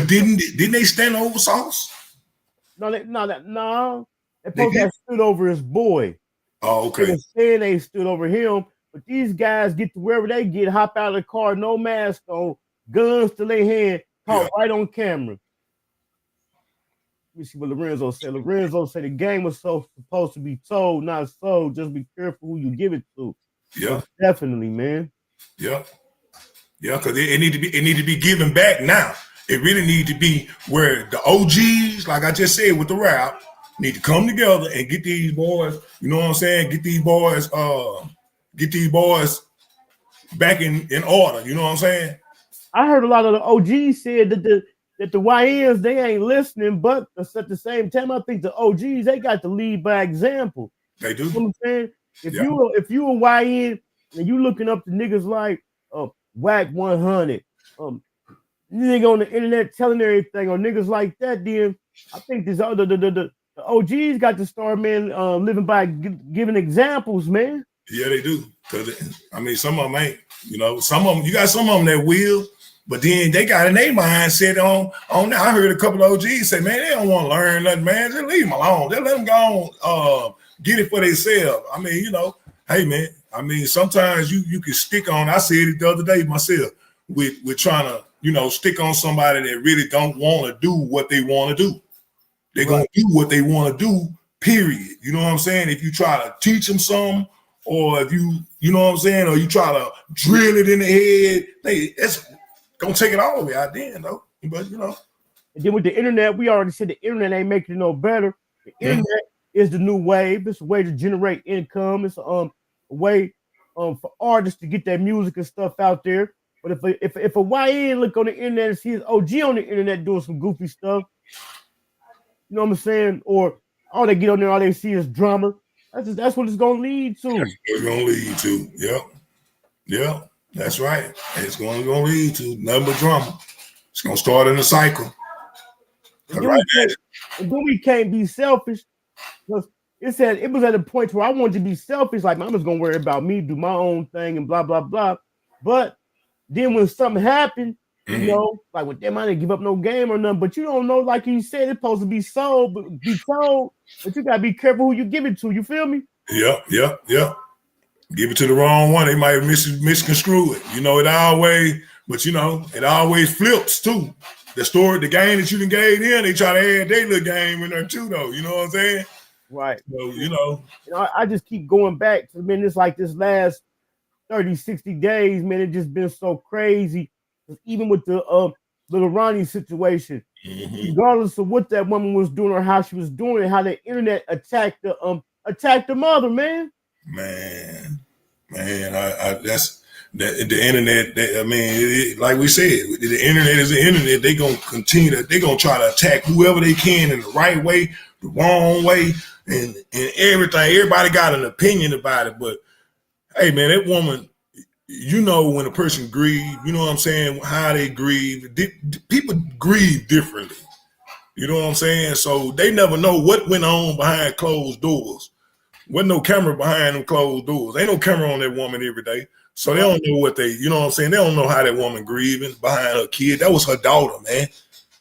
didn't they stand over Sauce? No. They supposed to have stood over his boy. Oh, okay. They were saying they stood over him, but these guys get to wherever they get, hop out of the car, no mask on, guns to their hand, caught right on camera. Let me see what Lorenzo said. Lorenzo said the game was supposed to be told, not sold. Just be careful who you give it to. Yeah, definitely, man. Yeah, because it need to be given back now. It really need to be where the OGs, like I just said with the rap, need to come together and get these boys. You know what I'm saying? Get these boys back in order. You know what I'm saying? I heard a lot of the OGs said that the YNs, they ain't listening, but at the same time, I think the OGs, they got to lead by example. They do. You know what I'm saying? If you a YN and you looking up to niggas like Whack 100, nigga on the internet telling everything, or niggas like that, then I think this the OGs got to start, man, living by giving examples, man. Yeah, they do. Because I mean, some of them ain't. You know, some of them, you got some of them that will, but then they got in their mindset on that. I heard a couple of OGs say, man, they don't want to learn nothing, man. Just leave them alone. Just let them go on, get it for themselves. I mean, you know, hey, man. I mean, sometimes you can stick on. I said it the other day myself. With trying to, you know, stick on somebody that really don't want to do what they want to do. They're gonna do what they want to do. Period. You know what I'm saying? If you try to teach them something, or if you know what I'm saying, or you try to drill it in the head, it's gonna take it all the way out then, though. But you know. And then with the internet, we already said the internet ain't making it no better. The internet is the new wave. It's a way to generate income. It's a way for artists to get their music and stuff out there. But if a YN look on the internet and see his OG on the internet doing some goofy stuff, you know what I'm saying? Or all they get on there, all they see is drama. That's what it's gonna lead to. That's what it's gonna lead to. Yep. That's right. It's gonna lead to nothing but drama. It's gonna start in a cycle. And then we can't be selfish. Because it was at a point where I wanted to be selfish, like I'm just gonna worry about me, do my own thing, and blah blah blah. But then when something happened, you know, like with them, I didn't give up no game or nothing. But you don't know, like you said, it's supposed to be sold, but you gotta be careful who you give it to. You feel me? Yeah. Give it to the wrong one, they might misconstrue it. You know, it always flips too. The game that you done gave in, they try to add their little game in there too, though. You know what I'm saying? Right. So, I just keep going back to, man, it's like this last 30, 60 days, man, it just been so crazy. Even with the little Ronnie situation, regardless of what that woman was doing or how she was doing it, how the internet attacked the mother, man. Man, that's the internet. Like we said, the internet is the internet. They gonna continue they gonna try to attack whoever they can in the right way, the wrong way, and everything. Everybody got an opinion about it, but hey, man, that woman, you know, when a person grieves, you know what I'm saying, how they grieve. People grieve differently. You know what I'm saying? So they never know what went on behind closed doors. Wasn't no camera behind them closed doors. Ain't no camera on that woman every day. So they don't know you know what I'm saying? They don't know how that woman grieving behind her kid. That was her daughter, man. You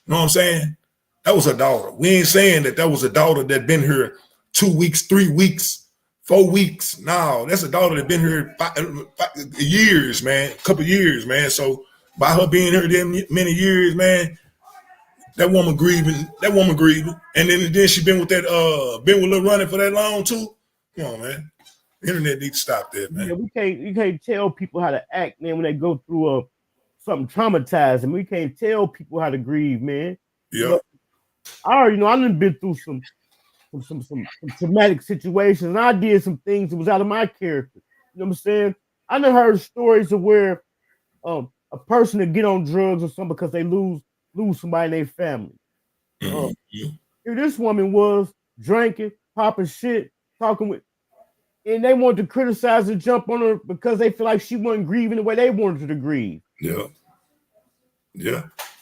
know what I'm saying? That was her daughter. We ain't saying that was a daughter that been here 2 weeks, 3 weeks, 4 weeks. No, that's a daughter that been here 5 years, man. A couple years, man. So by her being here that many years, man, that woman grieving. And then she been with Lil Ronnie for that long too. Come on, man. The internet needs to stop that, man. Yeah, you can't tell people how to act, man, when they go through something traumatizing. We can't tell people how to grieve, man. Yeah. I already know. I done been through some traumatic situations, and I did some things that was out of my character. You know what I'm saying? I done heard stories of where a person to get on drugs or something because they lose somebody in their family. Here this woman was drinking, popping shit, talking with, and they wanted to criticize and jump on her because they feel like she wasn't grieving the way they wanted her to grieve. Yeah.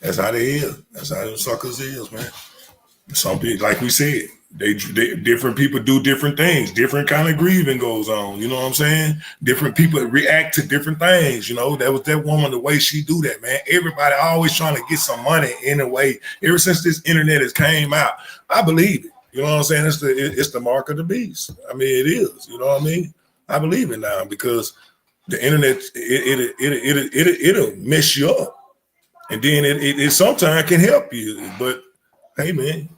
That's how they is. That's how them suckers is, man. Some people, like we said, they different people do different things. Different kind of grieving goes on. You know what I'm saying? Different people react to different things. You know, that was that woman, the way she do that, man. Everybody always trying to get some money in a way. Ever since this internet has came out, I believe it. You know what I'm saying? It's the mark of the beast. I mean, it is. You know what I mean? I believe it now because the internet it'll mess you up, and then it sometimes can help you. But hey, man,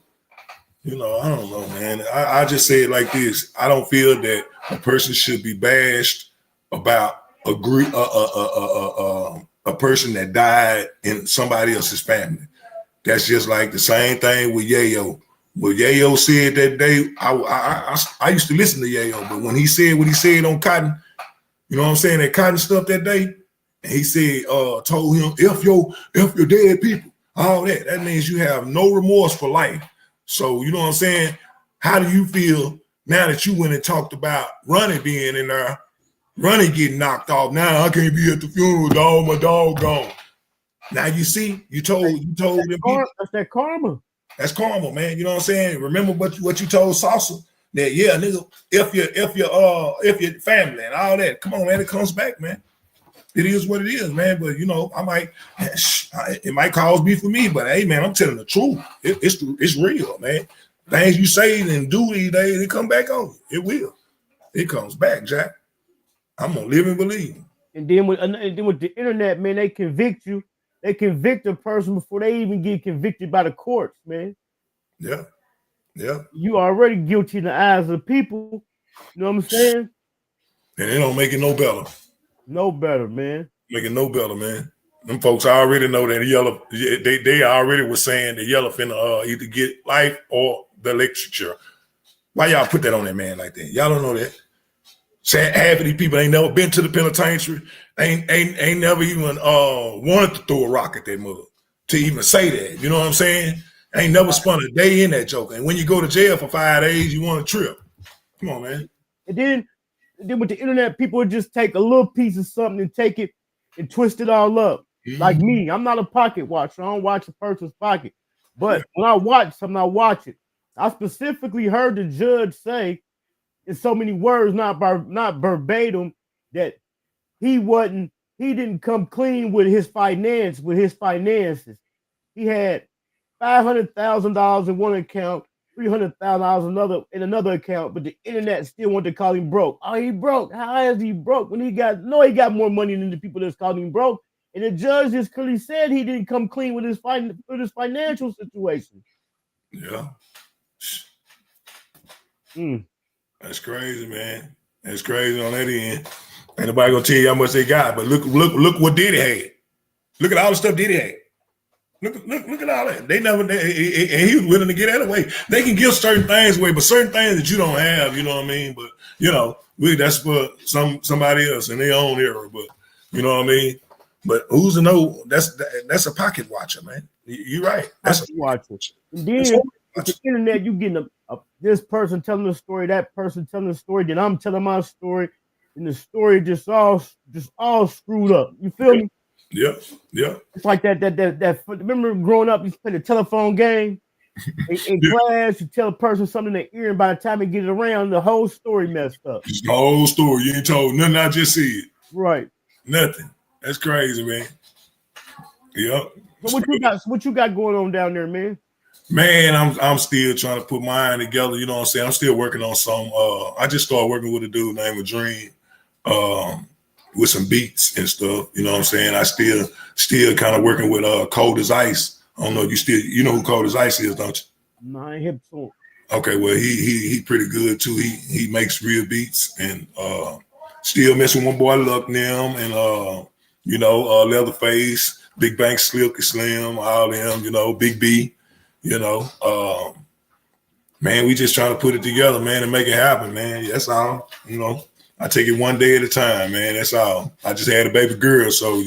you know, I don't know, man. I just say it like this. I don't feel that a person should be bashed about a person that died in somebody else's family. That's just like the same thing with Yayo. What Yayo said that day, I used to listen to Yayo, but when he said what he said on Cotton, you know what I'm saying, that Cotton stuff that day, and he said, told him, if your dead people, all that means you have no remorse for life. So, you know what I'm saying? How do you feel now that you went and talked about Ronnie being in there, Ronnie getting knocked off? Now I can't be at the funeral, dog. My dog gone. Now you see, you told them people. That's that karma. That's karma, man. You know what I'm saying? Remember what you told Salsa? That yeah, nigga, if your family and all that, come on, man, it comes back, man. It is what it is, man. But you know, it might cause beef for me, but hey, man, I'm telling the truth. It's real, man. Things you say and do these days, it come back on you. It will. It comes back, Jack. I'm gonna live and believe. And then with the internet, man, they convict you. They convict a person before they even get convicted by the courts, man. Yeah. You already guilty in the eyes of the people. You know what I'm saying? And they don't make it no better. No better, man. Make it no better, man. Them folks already know that Yella. They already were saying that Yella finna either get life or the electrocution. Why y'all put that on that man like that? Y'all don't know that. Half of these people ain't never been to the penitentiary. Ain't never even wanted to throw a rock at that mother to even say that. You know what I'm saying? Ain't never spent a day in that joke. And when you go to jail for 5 days, you want a trip. Come on, man. And then with the internet, people would just take a little piece of something and take it and twist it all up. Like me, I'm not a pocket watcher. I don't watch a person's pocket. But when I watch something, I watch it. I specifically heard the judge say, in so many words, not verbatim, that he didn't come clean with his finances. He had $500,000 in one account, $300,000 in another account, but the internet still wanted to call him broke. Oh, he broke. How is he broke when he got more money than the people that's calling him broke? And the judge just clearly said he didn't come clean with his financial situation. Yeah. That's crazy, man. That's crazy on that end. Ain't nobody gonna tell you how much they got, but look what Diddy had. Look at all the stuff Diddy had. Look at all that. And he was willing to get that away. They can give certain things away, but certain things that you don't have, you know what I mean? But that's for somebody else in their own era. But you know what I mean? But who's to know? That's a pocket watcher, man. You're right. That's a watcher. And then with the internet, you getting this person telling a story, that person telling a story, then I'm telling my story, and the story just all screwed up. You feel me? Yeah. It's like that. Remember growing up, you play the telephone game in class. You tell a person something in their ear, and by the time they get it around, the whole story messed up. It's the whole story. You ain't told nothing. I just see it. Right. Nothing. That's crazy, man. Yep. So what you got going on down there, man? Man, I'm still trying to put mine together. You know what I'm saying? I'm still working on some. I just started working with a dude named Dream, with some beats and stuff. You know what I'm saying? I still kind of working with Cold as Ice. I don't know if you know who Cold as Ice is, don't you? No, I ain't hip to him. Okay, well he pretty good too. He makes real beats and still messing with my boy Luck Nim and Leatherface, Big Bank Silky Slim, all them, Big B, man, we just trying to put it together, man, and make it happen, man. That's all, I take it one day at a time, man. That's all. I just had a baby girl, so,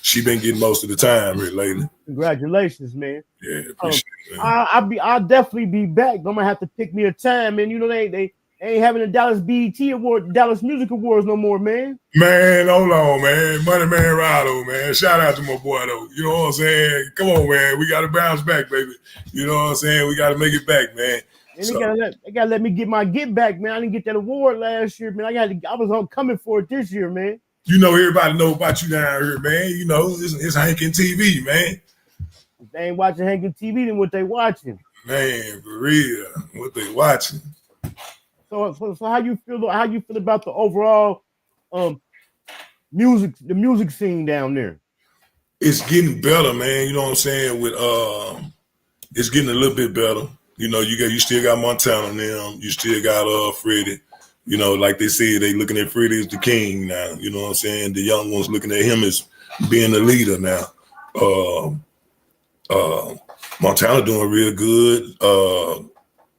she been getting most of the time here lately. Congratulations, man. Yeah, appreciate it, man. I'll definitely be back. I'm gonna have to pick me a time, man. They ain't having the Dallas BET Award, Dallas Music Awards no more, man. Man, hold on, man. Money Man Rado, man. Shout out to my boy, though. You know what I'm saying? Come on, man. We got to bounce back, baby. You know what I'm saying? We got to make it back, man. And they gotta let me get my get back, man. I didn't get that award last year, man. I was coming for it this year, man. Everybody know about you down here, man. It's Hankin TV, man. If they ain't watching Hankin TV, then what they watching? Man, for real. What they watching. So how you feel about the overall the music scene down there? It's getting better, man. You know what I'm saying? It's getting a little bit better. You still got Montana and them. You still got Freddie. Like they said, they looking at Freddie as the king now. You know what I'm saying? The young ones looking at him as being the leader now. Montana doing real good.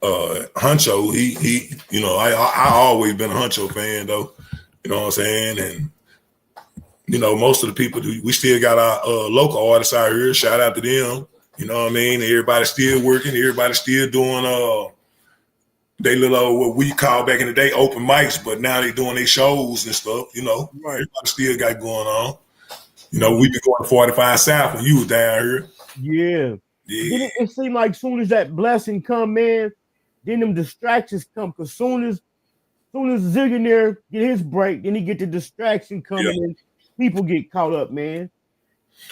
Huncho, he I always been a Huncho fan though. You know what I'm saying? And most of the people, we still got our local artists out here. Shout out to them. You know what I mean? Everybody's still working. Everybody's still doing they little what we call back in the day open mics, but now they doing their shows and stuff. Right. Everybody still got going on. We been going to 45 South when you was down here. Yeah. It seemed like soon as that blessing come, man, then them distractions come. Cause soon as Zillionaire get his break, then he get the distraction coming and people get caught up, man.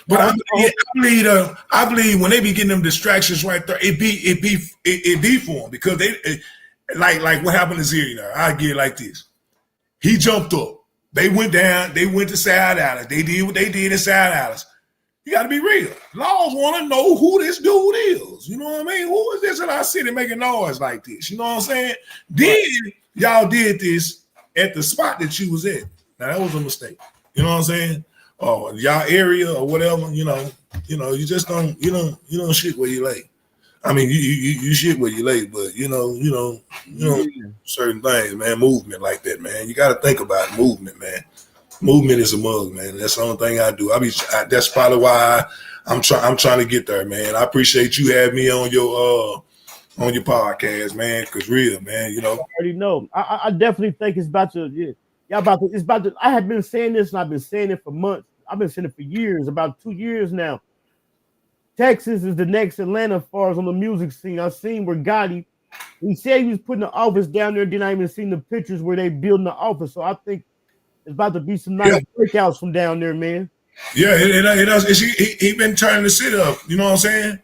But I believe when they be getting them distractions right there, it be for them because they like what happened to Zillionaire. I get it like this. He jumped up. They went down. They went to South Dallas. They did what they did in South Dallas. You got to be real. Laws want to know who this dude is. You know what I mean? Who is this in our city making noise like this? You know what I'm saying? Then y'all did this at the spot that you was at. Now that was a mistake. You know what I'm saying? Or y'all area or whatever. You just don't. You don't shit where you lay. I mean, you shit where you lay, but certain things, man. Movement like that, man. You got to think about movement, man. Movement is a mug, man. That's the only thing I do. That's probably why I'm trying to get there, man. I appreciate you having me on your podcast, man. Cause real, man. I already know. I definitely think it's about to. I have been saying this, and I've been saying it for months. I've been saying it for years, about 2 years now. Texas is the next Atlanta as far as on the music scene. I seen where Gotti, he said he was putting the office down there. Then I even seen the pictures where they building the office. So I think it's about to be some nice breakouts from down there, man. Yeah, he been turning the city up. You know what I'm saying?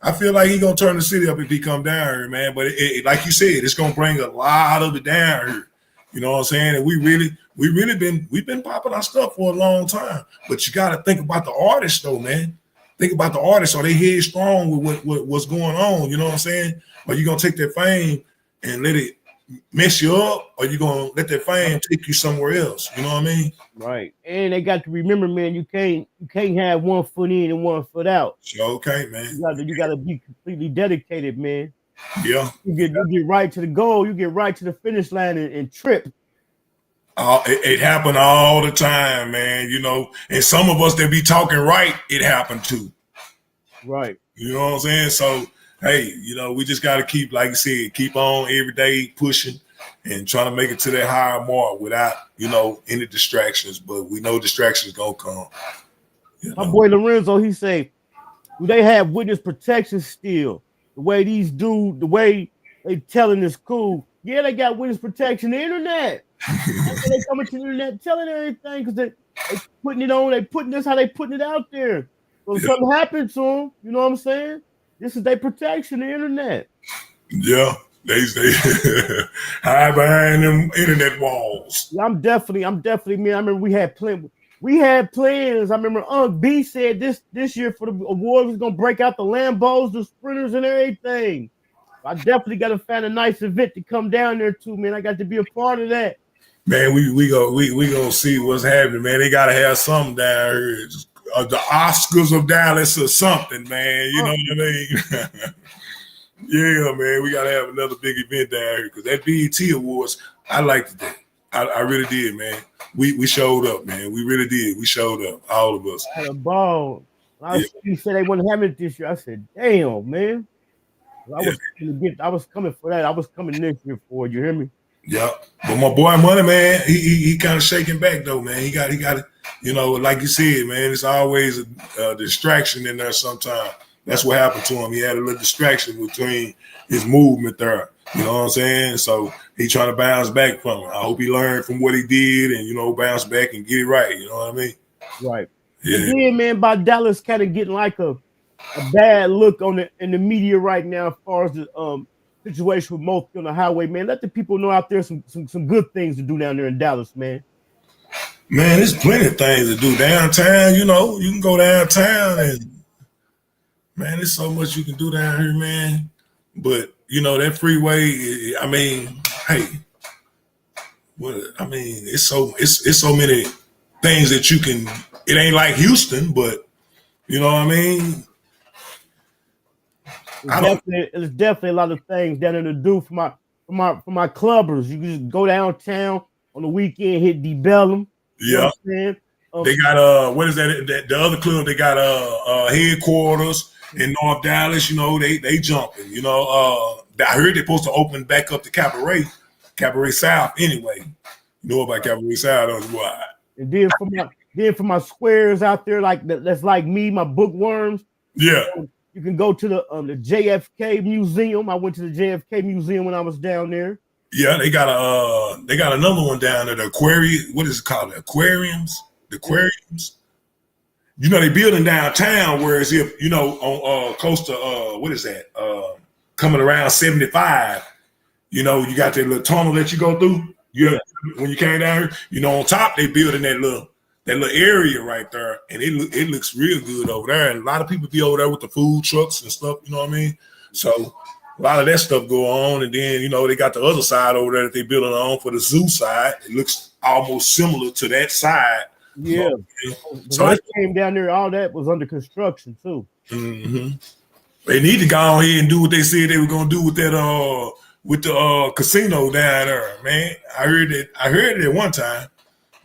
I feel like he gonna turn the city up if he come down here, man. But like you said, it's gonna bring a lot of it down here. You know what I'm saying? And we've been popping our stuff for a long time. But you got to think about the artists, though, man. Think about the artists. Are they headstrong with what's going on? You know what I'm saying? Are you gonna take that fame and let it mess you up, or you gonna let that fame take you somewhere else? You know what I mean? Right. And they got to remember, man, you can't have 1 foot in and 1 foot out. Sure, okay, man. You gotta be completely dedicated, man. Yeah. You get right to the goal, you get right to the finish line and trip. It happened all the time, man. You know, and some of us that be talking right, it happened to. Right. You know what I'm saying? So, hey, you know, we just got to keep, like you said, keep on every day pushing and trying to make it to that higher mark without, you know, any distractions. But we know distractions gonna come. You know? My boy Lorenzo, he say, do they have witness protection still? The way these dudes, the way they telling is cool. Yeah, they got witness protection. The internet. They coming to the internet telling everything because they putting it on. They putting this how they putting it out there. So if something happened to them, you know what I'm saying? This is their protection. The internet. Yeah, they hide behind them internet walls. Yeah, I'm definitely. Man, I remember we had plans. I remember Unc B said this year for the award was gonna break out the Lambos, the sprinters, and everything. I definitely got to find a nice event to come down there too, man. I got to be a part of that. Man, we gonna see what's happening, man. They gotta have something down here, the Oscars of Dallas or something, man. You know what I mean? Yeah, man, we gotta have another big event down here because that BET Awards, I liked that. I really did, man. We showed up, man. We really did. We showed up, all of us. I had a ball. He said they wouldn't have it this year. I said, damn, man. I was coming for that. I was coming next year for it. You hear me? Yeah. But my boy Money, man, he kind of shaking back though, man. He got you know, like you said, man, it's always a distraction in there sometimes. That's what happened to him. He had a little distraction between his movement there. You know what I'm saying? So he trying to bounce back from it. I hope he learned from what he did and, you know, bounce back and get it right. You know what I mean? Right. Yeah. And man, by Dallas kind of getting like a bad look in the media right now as far as the situation with Mo3 on the highway, man. Let the people know out there some good things to do down there in Dallas, man. Man, there's plenty of things to do downtown. You know, you can go downtown and, man, there's so much you can do down here, man. But, you know, that freeway, I mean, hey, it's so many things that you can, it ain't like Houston, but, you know what I mean? There's definitely a lot of things down there to do for my clubbers. You can just go downtown on the weekend, hit D-Bellum. Yeah. They got what is that? The other club, they got headquarters in North Dallas. You know, they jumping. You know, I heard they're supposed to open back up the Cabaret South anyway. You know about Cabaret South, don't you? Why? And then for my squares out there, like that's like me, my bookworms. Yeah. You can go to the JFK Museum. I went to the JFK Museum when I was down there. Yeah, they got another one down there, the aquarium. What is it called? The aquariums. The aquariums. You know, they building downtown, whereas if you know on close to what is that? Coming around 75, you know, you got that little tunnel that you go through. Yeah, when you came down here, you know, on top they building that little area right there, and it looks real good over there. And a lot of people be over there with the food trucks and stuff. You know what I mean? So a lot of that stuff go on, and then you know they got the other side over there that they building on for the zoo side. It looks almost similar to that side. Yeah. So when I came down there, all that was under construction too. Mm-hmm. They need to go on here and do what they said they were gonna do with that with the casino down there, man. I heard it at one time.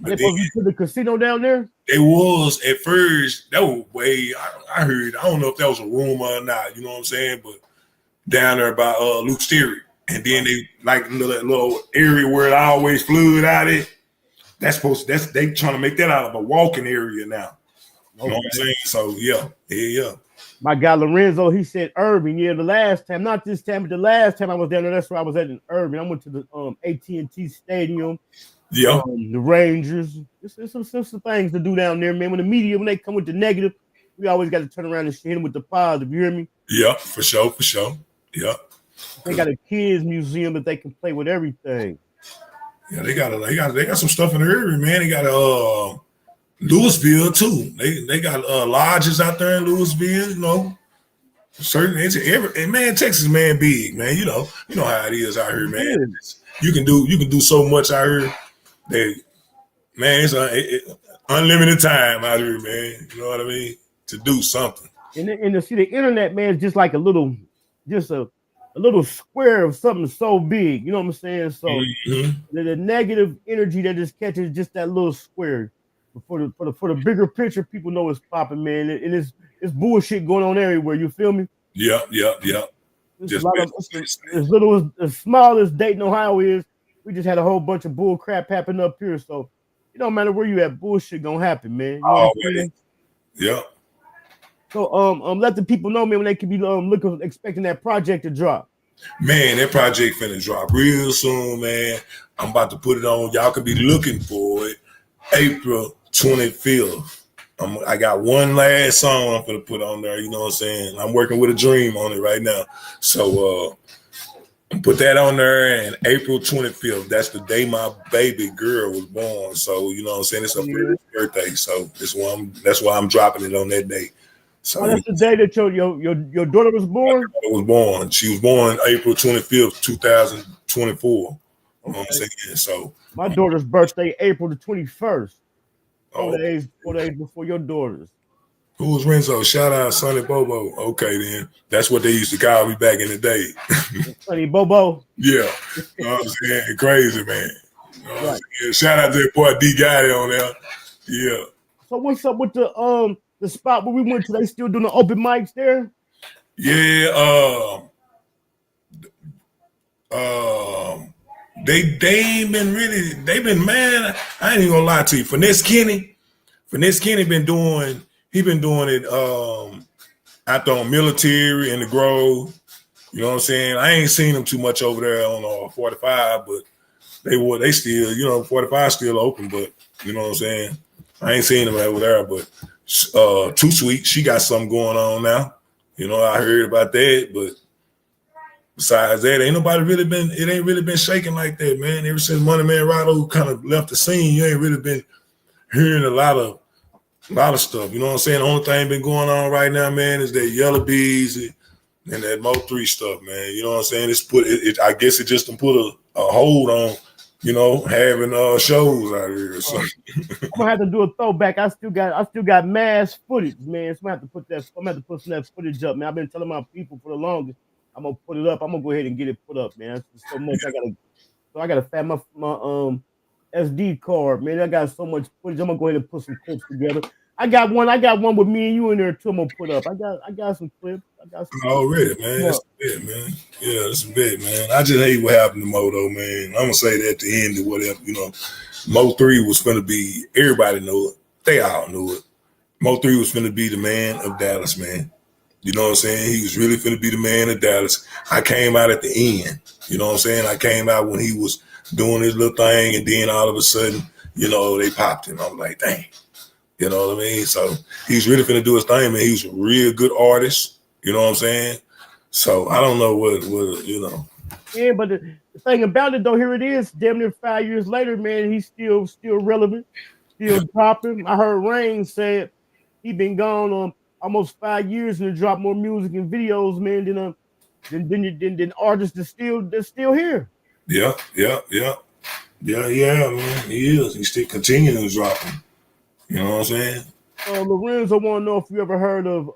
They supposed to put the casino down there? It was at first. That was way I heard. I don't know if that was a rumor or not. You know what I'm saying? But down there by Luke's Theory, and then they like that little area where it always flood out of. they trying to make that out of a walking area now. You know what I'm saying? So yeah. My guy Lorenzo, he said Irving. Yeah, the last time, not this time, but the last time I was down there, that's where I was at in Irving. I went to the AT&T Stadium. Yeah. The Rangers. There's some things to do down there, man. When the media, when they come with the negative, we always got to turn around and hit them with the positive. You hear me? Yeah, for sure. Yeah. They got a kids museum that they can play with everything. Yeah, they got some stuff in the area, man. They got Louisville too. They got lodges out there in Louisville, you know. Man, Texas, man, big, man. You know how it is out here, man. You can do so much out here. It's unlimited time out here, man. You know what I mean? To do something. And to see the internet, man, is just like a little square of something so big. You know what I'm saying? So the negative energy that just catches just that little square. For the bigger picture, people know it's popping, man. And it's bullshit going on everywhere. You feel me? Yeah. As small as Dayton, Ohio is, we just had a whole bunch of bull crap happen up here. So it don't matter where you at, bullshit gonna happen, man. You know what I'm saying? Yeah. So let the people know, man, when they could be expecting that project to drop. Man, that project finna drop real soon, man. I'm about to put it on. Y'all could be looking for it. April 25th. I got one last song I'm gonna put on there. You know what I'm saying? I'm working with a dream on it right now. So put that on there, and April 25th. That's the day my baby girl was born. So you know what I'm saying? It's her birthday. So that's why I'm dropping it on that day. So that's the day that your daughter was born? My daughter was born. She was born April 25th, 2024. You know what I'm saying? So my daughter's birthday, April the 21st. 4 days before your daughter's. Who was Renzo? Shout out Sonny Bobo. Okay, then. That's what they used to call me back in the day. Sonny Bobo? Yeah. You know what I'm saying? Crazy, man. You know what I'm saying? Shout out to that boy D Gotti on there. Yeah. So what's up with the spot where we went to? They still doing the open mics there? Yeah. They ain't been really. They've been, man. I ain't even gonna lie to you. Finesse Kenny been doing. He been doing it out there on Military in the Grove. You know what I'm saying? I ain't seen them too much over there on 45, but they still, you know, 45 still open, but you know what I'm saying? I ain't seen them over there, but Too Sweet, she got something going on now. You know, I heard about that, but besides that, ain't really been shaking like that, man. Ever since Money Man Rado kind of left the scene, you ain't really been hearing a lot of stuff. You know what I'm saying? The only thing been going on right now, man, is that Yella Beezy and that MO3 stuff, man. You know what I'm saying? I guess it just put a hold on, you know, having shows out here or something. I'm gonna have to do a throwback. I still got mass footage, man. So I'm gonna have to put some of that footage up, man. I've been telling my people for the longest. I'm gonna put it up. I'm gonna go ahead and get it put up, man. That's so much I gotta fat my SD card, man. I got so much footage. I'm gonna go ahead and put some clips together. I got one with me and you in there too. I'm gonna put up. I got some clips. Already, man. That's a bit, man. Yeah, that's a bit, man. I just hate what happened to Mo, though, man. I'm gonna say that at the end of whatever, you know. Mo3 was gonna be. Everybody knew it. They all knew it. Mo3 was gonna be the man of Dallas, man. You know what I'm saying? He was really finna be the man of Dallas. I came out at the end. You know what I'm saying? I came out when he was doing his little thing, and then all of a sudden, you know, they popped him. I was like, dang. You know what I mean? So he's really finna do his thing, man. He's a real good artist. You know what I'm saying? So I don't know what you know. Yeah, but the thing about it, though, here it is. Damn near 5 years later, man, he's still relevant, still dropping. I heard Rain said he been gone on almost 5 years and dropped more music and videos, man, than artists that's still here. Yeah, man. He is. He's still continuing to drop them. You know what I'm saying? Lorenzo, I want to know if you ever heard of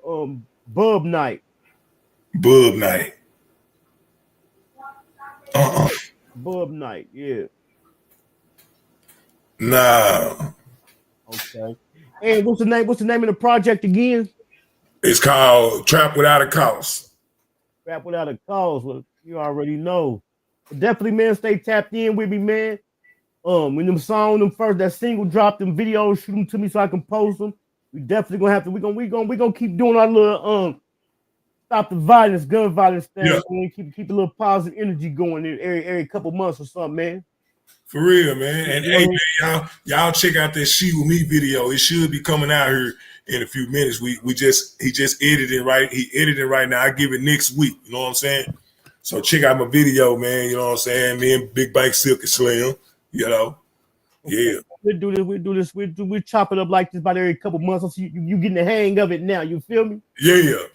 Bub Night. Bub Night. Bub Night, yeah. Nah. Okay. And what's the name of the project again? It's called Trap Without a Cause. Trap Without a Cause. Well, you already know. But definitely, man, stay tapped in with me, man. When them first, that single dropped, them videos, shoot them to me so I can post them. We definitely gonna have to. We gonna keep doing our little stop the violence, gun violence thing. Yeah. Man. Keep a little positive energy going every couple months or something, man. For real, man. And hey, man, y'all check out that She With Me video. It should be coming out here in a few minutes. He just edited right. He edited right now. I give it next week. You know what I'm saying? So check out my video, man. You know what I'm saying? Me and Big Bank Silk and Slim. You know, yeah. We do this. We chop it up like this about every couple months. So you getting the hang of it now. You feel me? Yeah.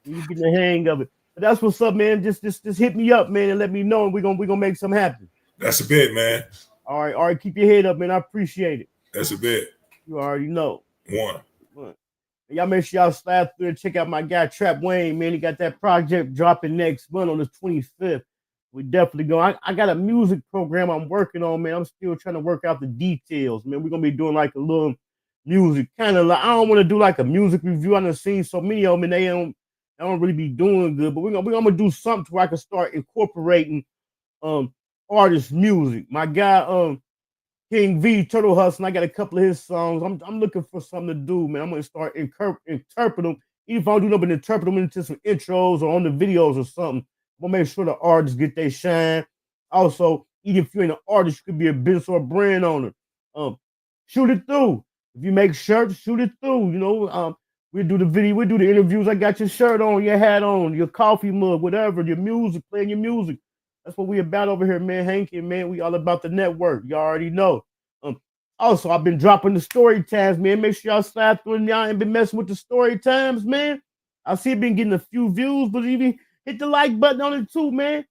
You getting the hang of it. But that's what's up, man. Just hit me up, man, and let me know, and we're gonna make something happen. That's a bet, man. All right. Keep your head up, man. I appreciate it. That's a bet. You already know. One. Y'all make sure y'all slide through and check out my guy TrappWayne, man. He got that project dropping next month on the 25th. We definitely go. I got a music program I'm working on, man. I'm still trying to work out the details, man. We're gonna be doing like a little music, kind of like, I don't want to do like a music review. I done seen so many of them, and they don't really be doing good. But we're gonna do something where I can start incorporating artist music. My guy King V, Turtle Hustle, I got a couple of his songs. I'm looking for something to do, man. I'm gonna start interpreting them. Even if I don't do nothing, interpret them into some intros or on the videos or something. I'm gonna make sure the artists get their shine. Also, even if you ain't an artist, you could be a business or a brand owner. Shoot it through. If you make shirts, shoot it through. You know, we do the video, we do the interviews. I got your shirt on, your hat on, your coffee mug, whatever, your music, playing your music. That's what we about over here, man. Hankin, man. We all about the network. You already know. Also, I've been dropping the story times, man. Make sure y'all slide through and y'all ain't been messing with the story times, man. I see it been getting a few views, but even hit the like button on it too, man.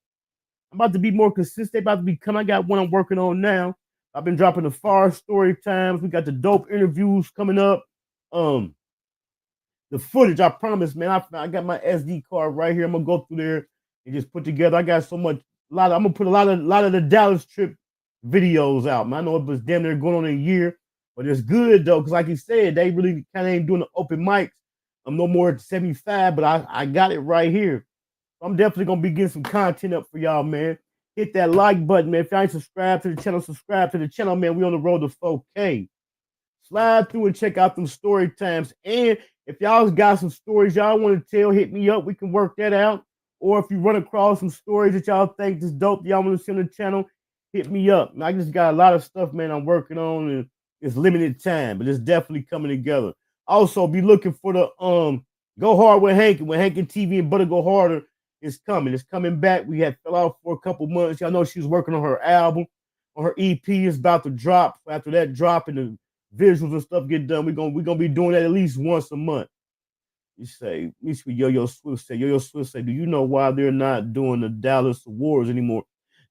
I'm about to be more consistent. About to be coming. I got one I'm working on now. I've been dropping the far story times. We got the dope interviews coming up. The footage, I promise, man. I got my SD card right here. I'm gonna go through there and just put together. I got so much. I'm gonna put a lot of the Dallas trip videos out, man. I know it was damn near going on a year, but it's good though, because like you said, they really kind of ain't doing the open mics. I'm no more at 75, but I got it right here. I'm definitely gonna be getting some content up for y'all, man. Hit that like button, man. If y'all ain't subscribed to the channel, subscribe to the channel, man. We on the road to 4K. Slide through and check out them story times. And if y'all got some stories y'all want to tell, hit me up. We can work that out. Or if you run across some stories that y'all think is dope, y'all want to see on the channel, hit me up. I just got a lot of stuff, man, I'm working on, and it's limited time, but it's definitely coming together. Also, be looking for the Go Hard with Hankin. When Hankin TV and Butter Go Harder is coming. It's coming back. We had fell out for a couple months. Y'all know she was working on her album, on her EP. Is about to drop. After that drop and the visuals and stuff get done, we're gonna be doing that at least once a month. You say, Yo-Yo Swift say, Yo-Yo Swift say, do you know why they're not doing the Dallas Awards anymore?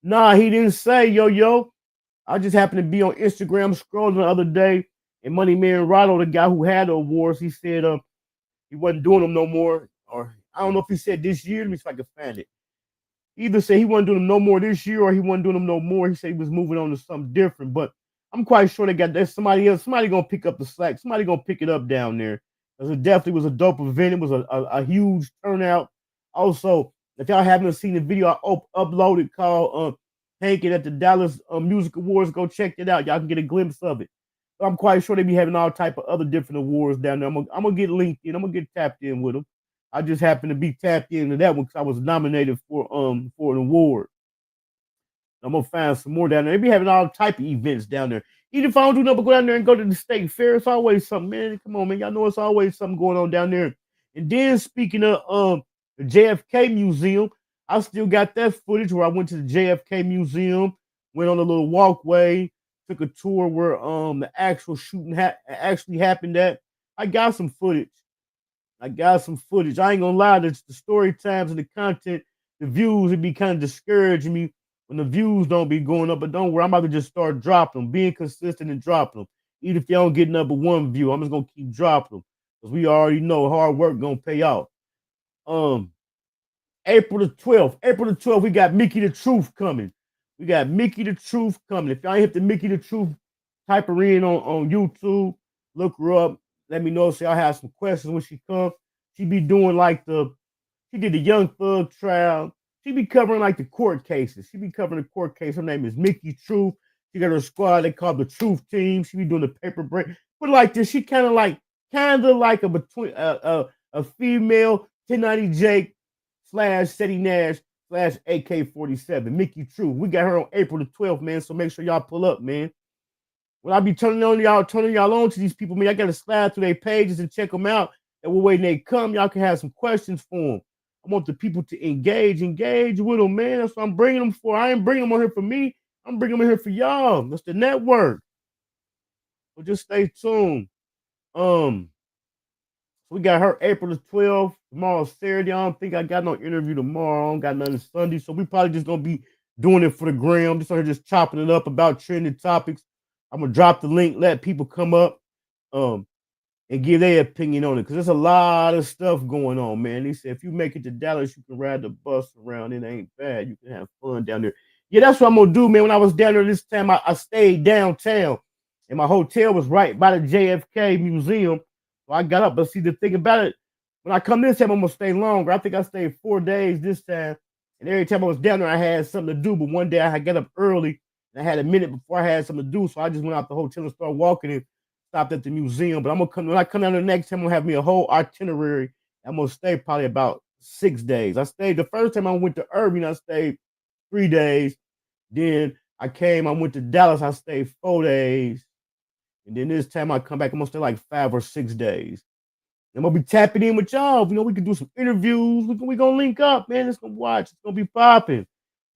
Nah, he didn't say, Yo-Yo. I just happened to be on Instagram scrolling the other day, and Money Man Rado, the guy who had the awards, he said he wasn't doing them no more. Or I don't know if he said this year. Let me see if I can find it. He either said he wasn't doing them no more this year, or he wasn't doing them no more. He said he was moving on to something different. But I'm quite sure they got that somebody else. Somebody gonna pick up the slack. Somebody gonna pick it up down there. Because it definitely was a dope event. It was a huge turnout. Also, if y'all haven't seen the video I uploaded called Hankin at the Dallas Music Awards, go check it out. Y'all can get a glimpse of it. But I'm quite sure they be having all type of other different awards down there. I'm gonna get linked in. I'm gonna get tapped in with them. I just happened to be tapped into that one because I was nominated for an award. I'm gonna find some more down there. They be having all type of events down there. Even if I don't do nothing but go down there and go to the state fair, it's always something, man. Come on, man. Y'all know it's always something going on down there. And then speaking of the JFK Museum, I still got that footage where I went to the JFK Museum, went on a little walkway, took a tour where the actual shooting actually happened at. I got some footage. I ain't gonna lie, the story times and the content, the views, it'd be kind of discouraging me when the views don't be going up. But don't worry, I'm about to just start dropping them, being consistent and dropping them. Even if you don't get number one view, I'm just gonna keep dropping them. Because we already know hard work gonna pay off. April the 12th, we got Mickey the Truth coming. If y'all ain't hit the Mickey the Truth, type her in on YouTube, look her up. Let me know. So y'all have some questions when she comes. She be doing she did the Young Thug trial. She be covering like the court cases. Her name is Mickey Truth. She got her squad. They call the Truth Team. She be doing the paper break. But like this, she kind of like a between a female 1090 Jake / Seti Nash / AK-47 Mickey Truth. We got her on April the 12th, man. So make sure y'all pull up, man. When I be turning y'all on to these people, man, I gotta slide through their pages and check them out. And when they come, y'all can have some questions for them. I want the people to engage with them, man. That's what I'm bringing them for. I ain't bringing them on here for me. I'm bringing them here for y'all. That's the network. So just stay tuned. We got her April the 12th. Tomorrow's Saturday. I don't think I got no interview tomorrow. I don't got nothing Sunday. So we probably just gonna be doing it for the gram. Just chopping it up about trending topics. I'm gonna drop the link, let people come up, and give their opinion on it. Cause there's a lot of stuff going on, man. They said if you make it to Dallas, you can ride the bus around. It ain't bad. You can have fun down there. Yeah, that's what I'm gonna do, man. When I was down there this time, I stayed downtown, and my hotel was right by the JFK Museum. So I got up. But see, the thing about it, when I come this time, I'm gonna stay longer. I think I stayed 4 days this time, and every time I was down there, I had something to do. But one day I got up early, and I had a minute before I had something to do, so I just went out the hotel and started walking and stopped at the museum. But when I come down there next time, I'm gonna have me a whole itinerary. I'm gonna stay probably about 6 days. I stayed the first time I went to Irving, I stayed 3 days. Then I went to Dallas, I stayed 4 days. And then this time I come back, I'm gonna stay like 5 or 6 days. I'm gonna be tapping in with y'all. You know, we can do some interviews. We gonna link up, man. It's gonna be popping.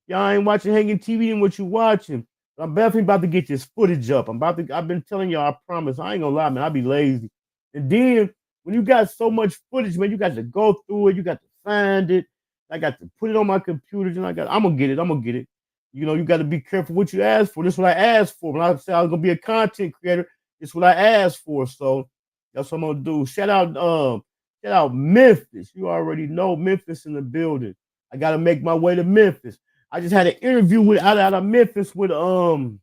Y'all ain't watching Hankin TV and what you watching. But I'm definitely about to get this footage up. I've been telling y'all, I promise. I ain't gonna lie, man. I be lazy. And then when you got so much footage, man, you got to go through it. You got to find it. I got to put it on my computer. And I'm gonna get it. You know, you got to be careful what you ask for. This is what I asked for. When I said I was gonna be a content creator, it's what I asked for. So that's what I'm gonna do. Shout out Memphis. You already know Memphis in the building. I gotta make my way to Memphis. I just had an interview out of Memphis with who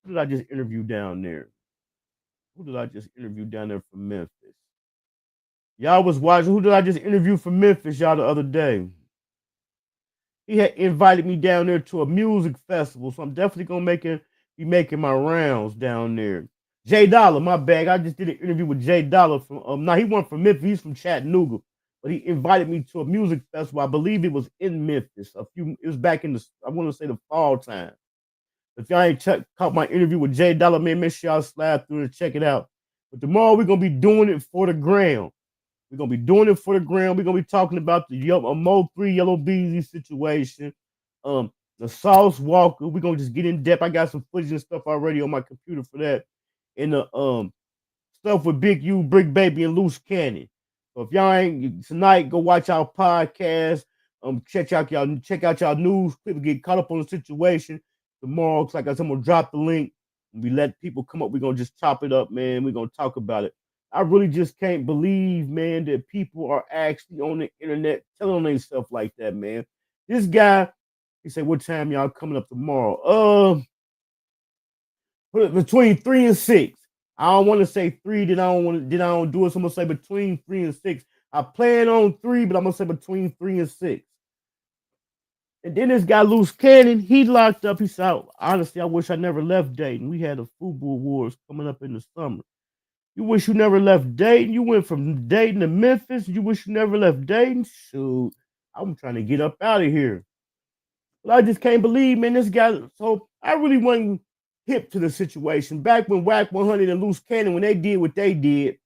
did I just interview down there? Who did I just interview down there from Memphis? Y'all was watching. Who did I just interview from Memphis, y'all, the other day? He had invited me down there to a music festival, so I'm definitely gonna be making my rounds down there. J Dollar, my bag. I just did an interview with J Dollar from he wasn't from Memphis, he's from Chattanooga. But he invited me to a music festival. I believe it was in Memphis. It was back in I want to say the fall time. If y'all ain't caught my interview with J Dollar, man, make sure y'all slide through and check it out. But tomorrow we're gonna be doing it for the gram. We're gonna be doing it for the gram. We're gonna be talking about the MO3 Yellow Beezy situation. The Sauce Walka. We're gonna just get in depth. I got some footage and stuff already on my computer for that. And the stuff with Big U, Brick Baby, and Loose Cannon. So if y'all ain't tonight, go watch our podcast. Check out y'all news. People get caught up on the situation. Tomorrow, like I said, I'm gonna drop the link. And we let people come up. We're gonna just chop it up, man. We're gonna talk about it. I really just can't believe, man, that people are actually on the internet telling themselves like that, man. This guy, he said, "What time y'all coming up tomorrow?" Between 3 and 6. I don't want to say 3, then I don't do it. So I'm gonna say between 3 and 6. I plan on 3, but I'm gonna say between 3 and 6. And then this guy, Loose Cannon, he locked up. He said, honestly, I wish I never left Dayton. We had the FUBU Awards coming up in the summer. You wish you never left Dayton? You went from Dayton to Memphis? You wish you never left Dayton? Shoot, I'm trying to get up out of here. But I just can't believe, man, this guy. So I really wasn't hip to the situation. Back when Whack 100 and Loose Cannon, when they did what they did,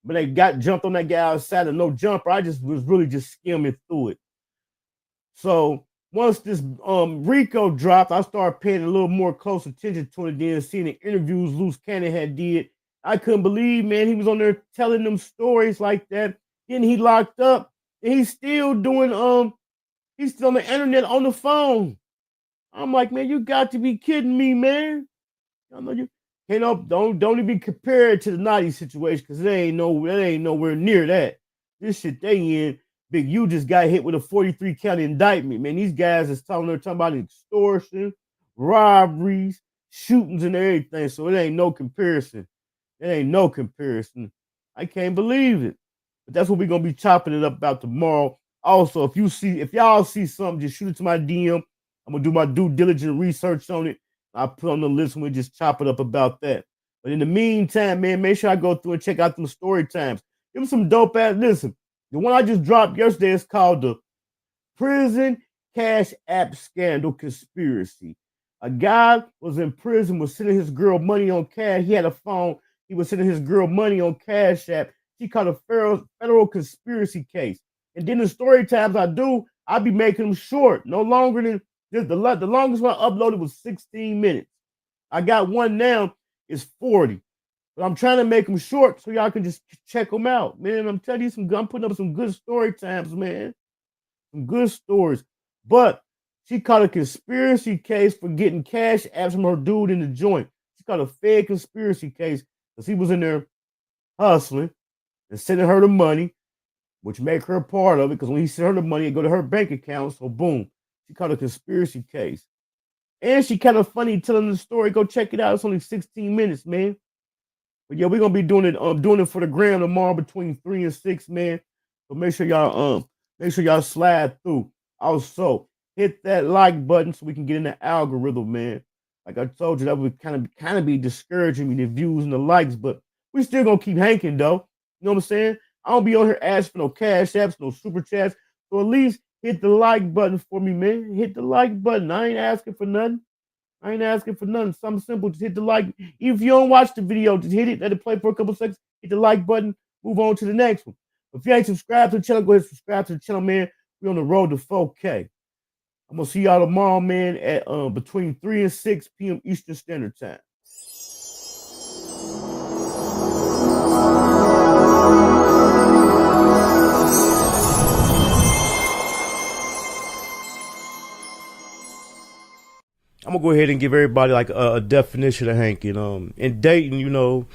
but they got jumped on that guy outside of no jumper, I just was really just skimming through it. So once this Rico dropped, I started paying a little more close attention to it, then seeing the interviews Loose Cannon had did. I couldn't believe, man, he was on there telling them stories like that. Then he locked up, and he's still doing he's still on the internet on the phone. I'm like, man, you got to be kidding me, man. I know you can't don't even compare it to the Naughty situation, because it ain't nowhere near that. This shit they in. Big U just got hit with a 43 count indictment, man. These guys is talking about extortion, robberies, shootings, and everything. So it ain't no comparison. It ain't no comparison. I can't believe it. But that's what we're gonna be chopping it up about tomorrow. Also, if y'all see something, just shoot it to my DM. I'm gonna do my due diligent research on it. I'll put on the list and we'll just chop it up about that. But in the meantime, man, make sure I go through and check out them story times. Give them some dope ass. Listen, the one I just dropped yesterday is called the Prison Cash App Scandal Conspiracy. A guy was in prison, was sending his girl money on cash. He had a phone. He was sending his girl money on Cash App. She caught a federal conspiracy case. And then the story times I'll be making them short. No longer than the longest one I uploaded was 16 minutes. I got one now, it's 40. But I'm trying to make them short so y'all can just check them out. Man, I'm telling you, I'm putting up some good story times, man. Some good stories. But she caught a conspiracy case for getting cash apps from her dude in the joint. She caught a Fed conspiracy case because he was in there hustling and sending her the money, which make her part of it, because when he sent her the money, it go to her bank account. So boom, she caught a conspiracy case. And she kind of funny telling the story. Go check it out. It's only 16 minutes, man. But yeah, we're gonna be doing it for the gram tomorrow between 3 and 6, man. So make sure y'all slide through. Also, hit that like button so we can get in the algorithm, man. Like I told you, that would kind of be discouraging me, the views and the likes, but we still gonna keep hanking though. You know what I'm saying? I don't be on here asking for no cash apps, no super chats. So at least hit the like button for me, man. Hit the like button. I ain't asking for nothing. Something simple. Just hit the like. Even if you don't watch the video, just hit it. Let it play for a couple seconds. Hit the like button. Move on to the next one. If you ain't subscribed to the channel, go ahead and subscribe to the channel, man. We're on the road to 4K. I'm going to see y'all tomorrow, man, at between 3 and 6 p.m. Eastern Standard Time. I'm gonna go ahead and give everybody like a definition of hanking. In Dayton, you know,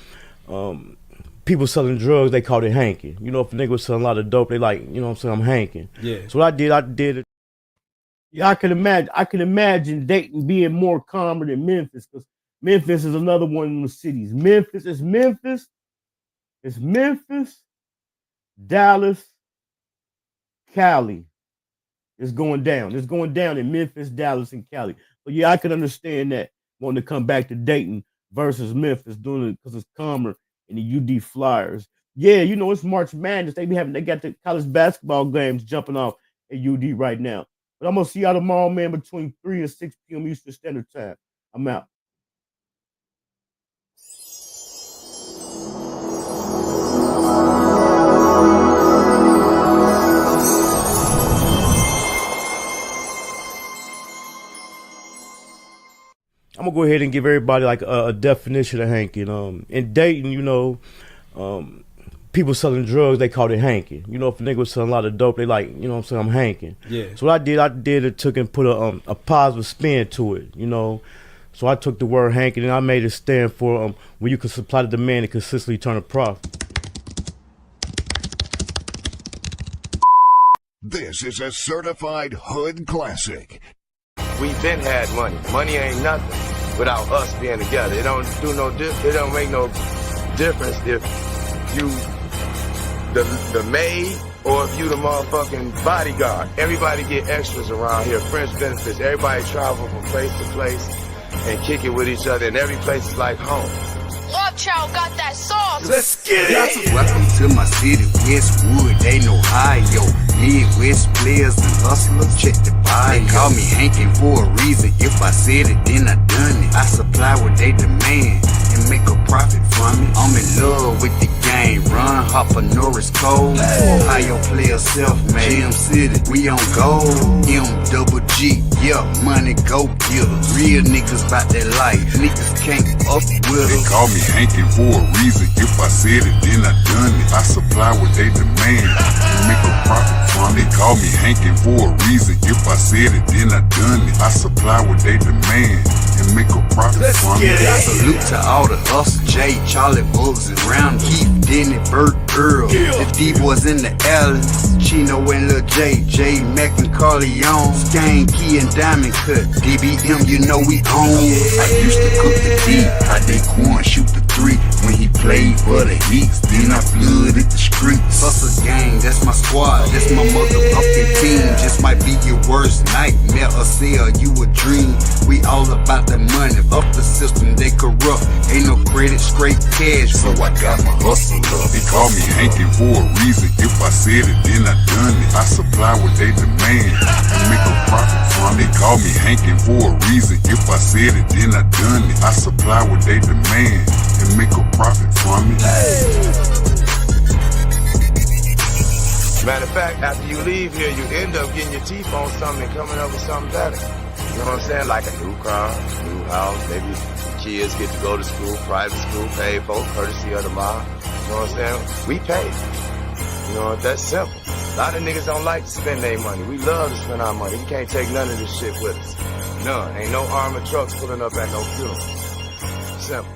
people selling drugs, they call it hanking. You know, if a nigga was selling a lot of dope, they like, you know what I'm saying, I'm hanking. Yeah. So what I did it. Yeah, I can imagine Dayton being more calmer than Memphis, because Memphis is another one of the cities. It's Memphis, Dallas, Cali. It's going down. It's going down in Memphis, Dallas, and Cali. But yeah, I can understand that wanting to come back to Dayton versus Memphis, doing it because it's calmer in the UD Flyers. Yeah, you know, it's March Madness. They got the college basketball games jumping off at UD right now. But I'm gonna see y'all tomorrow, man, between 3 and 6 p.m. Eastern Standard Time. I'm out. I'm gonna go ahead and give everybody like a definition of hanking. In Dayton, you know, people selling drugs, they call it hanking. You know, if a nigga was selling a lot of dope, they like, you know what I'm saying, I'm hanking. Yeah. So what I did it took and put a positive spin to it, you know. So I took the word hanking and I made it stand for when you can supply the demand and consistently turn a profit. This is a certified hood classic. We been had money. Money ain't nothing without us being together. It don't make no difference if you the maid or if you the motherfucking bodyguard. Everybody get extras around here, friends benefits. Everybody travel from place to place and kick it with each other, and every place is like home. Love Child got that sauce. Let's get it. Welcome to my city, Westwood, they know Ohio. Midwest players and hustlers, check the bio. They call me Hankin for a reason. If I said it, then I done it. I supply what they demand and make a profit from it. I'm in love with the game. Run, Hopper, Norris, Cole. Ohio players self-made. Jam City, we on gold. M-double-G, yeah, money go killers. Real niggas bout that life. Niggas can't up with us. They call me Hankin for a reason. If I said it, then I done it. I supply what they demand and make a profit from it. They call me Hankin for a reason. If I said it, then I done it. I supply what they demand and make a profit from it. Salute to all the hustle, Jay, Charlie, Bugs, and Round, Keith, Denny, Bert, Earl. The D-boys in the alleys, Chino and Lil J, J, Mac and Carleon, Skane, Key, and Diamond Cut. DBM, you know we own. I used to cook the D, I did corn, shoot the 3 when he played for the Heats. Then I flooded the streets. Hustle gang, that's my squad, that's my motherfucking team. Just might be your worst nightmare, a or sell you a dream. We all about the money, fuck the system, they corrupt. Ain't no credit, straight cash. So I got my hustle up. They call me Hankin for a reason. If I said it, then I done it. I supply what they demand and make a profit from it. They call me Hankin for a reason. If I said it, then I done it. I supply what they demand and make a profit from it. Matter of fact, after you leave here, you end up getting your teeth on something and coming up with something better. You know what I'm saying? Like a new car, new house, maybe kids get to go to school, private school, paid for, courtesy of the mom. You know what I'm saying? We pay. You know, that's simple. A lot of niggas don't like to spend their money. We love to spend our money. We can't take none of this shit with us. None. Ain't no armored trucks pulling up at no funeral. Simple.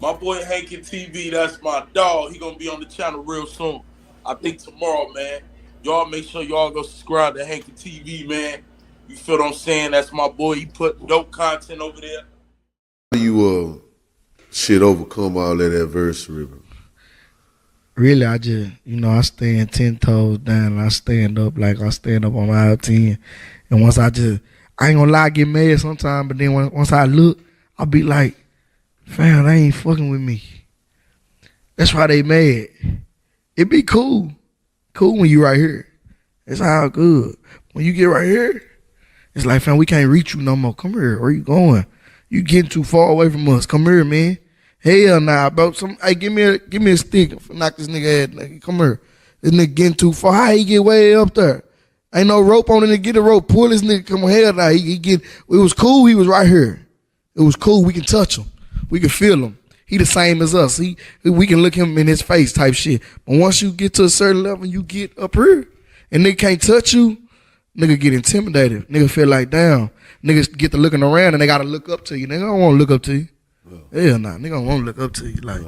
My boy Hankin TV, that's my dog. He gonna be on the channel real soon. I think tomorrow, man. Y'all make sure y'all go subscribe to Hankin TV, man. You feel what I'm saying? That's my boy. He put dope content over there. How do you shit overcome all that adversity, bro? Really, I just, I stand 10 toes down and I stand up like I stand up on aisle 10. And once I ain't gonna lie, I get mad sometimes, but then once I look, I'll be like, fam, they ain't fucking with me. That's why they mad. It be cool. Cool when you right here. It's all good. When you get right here, it's like, fam, we can't reach you no more. Come here. Where you going? You getting too far away from us. Come here, man. Hell nah, bro. Hey, give me a stick. Knock this nigga head. Nigga. Come here. This nigga getting too far. How he get way up there? Ain't no rope on it. Get a rope. Pull this nigga. Come on, hell nah. It was cool. He was right here. It was cool. We can touch him. We can feel him. He the same as us. We can look him in his face type shit. But once you get to a certain level, you get up here, and nigga can't touch you, nigga get intimidated. Nigga feel like, damn. Niggas get to looking around, and they got to look up to you. Nigga don't want to look up to you. Hell nah. Nigga don't want to look up to you. Like,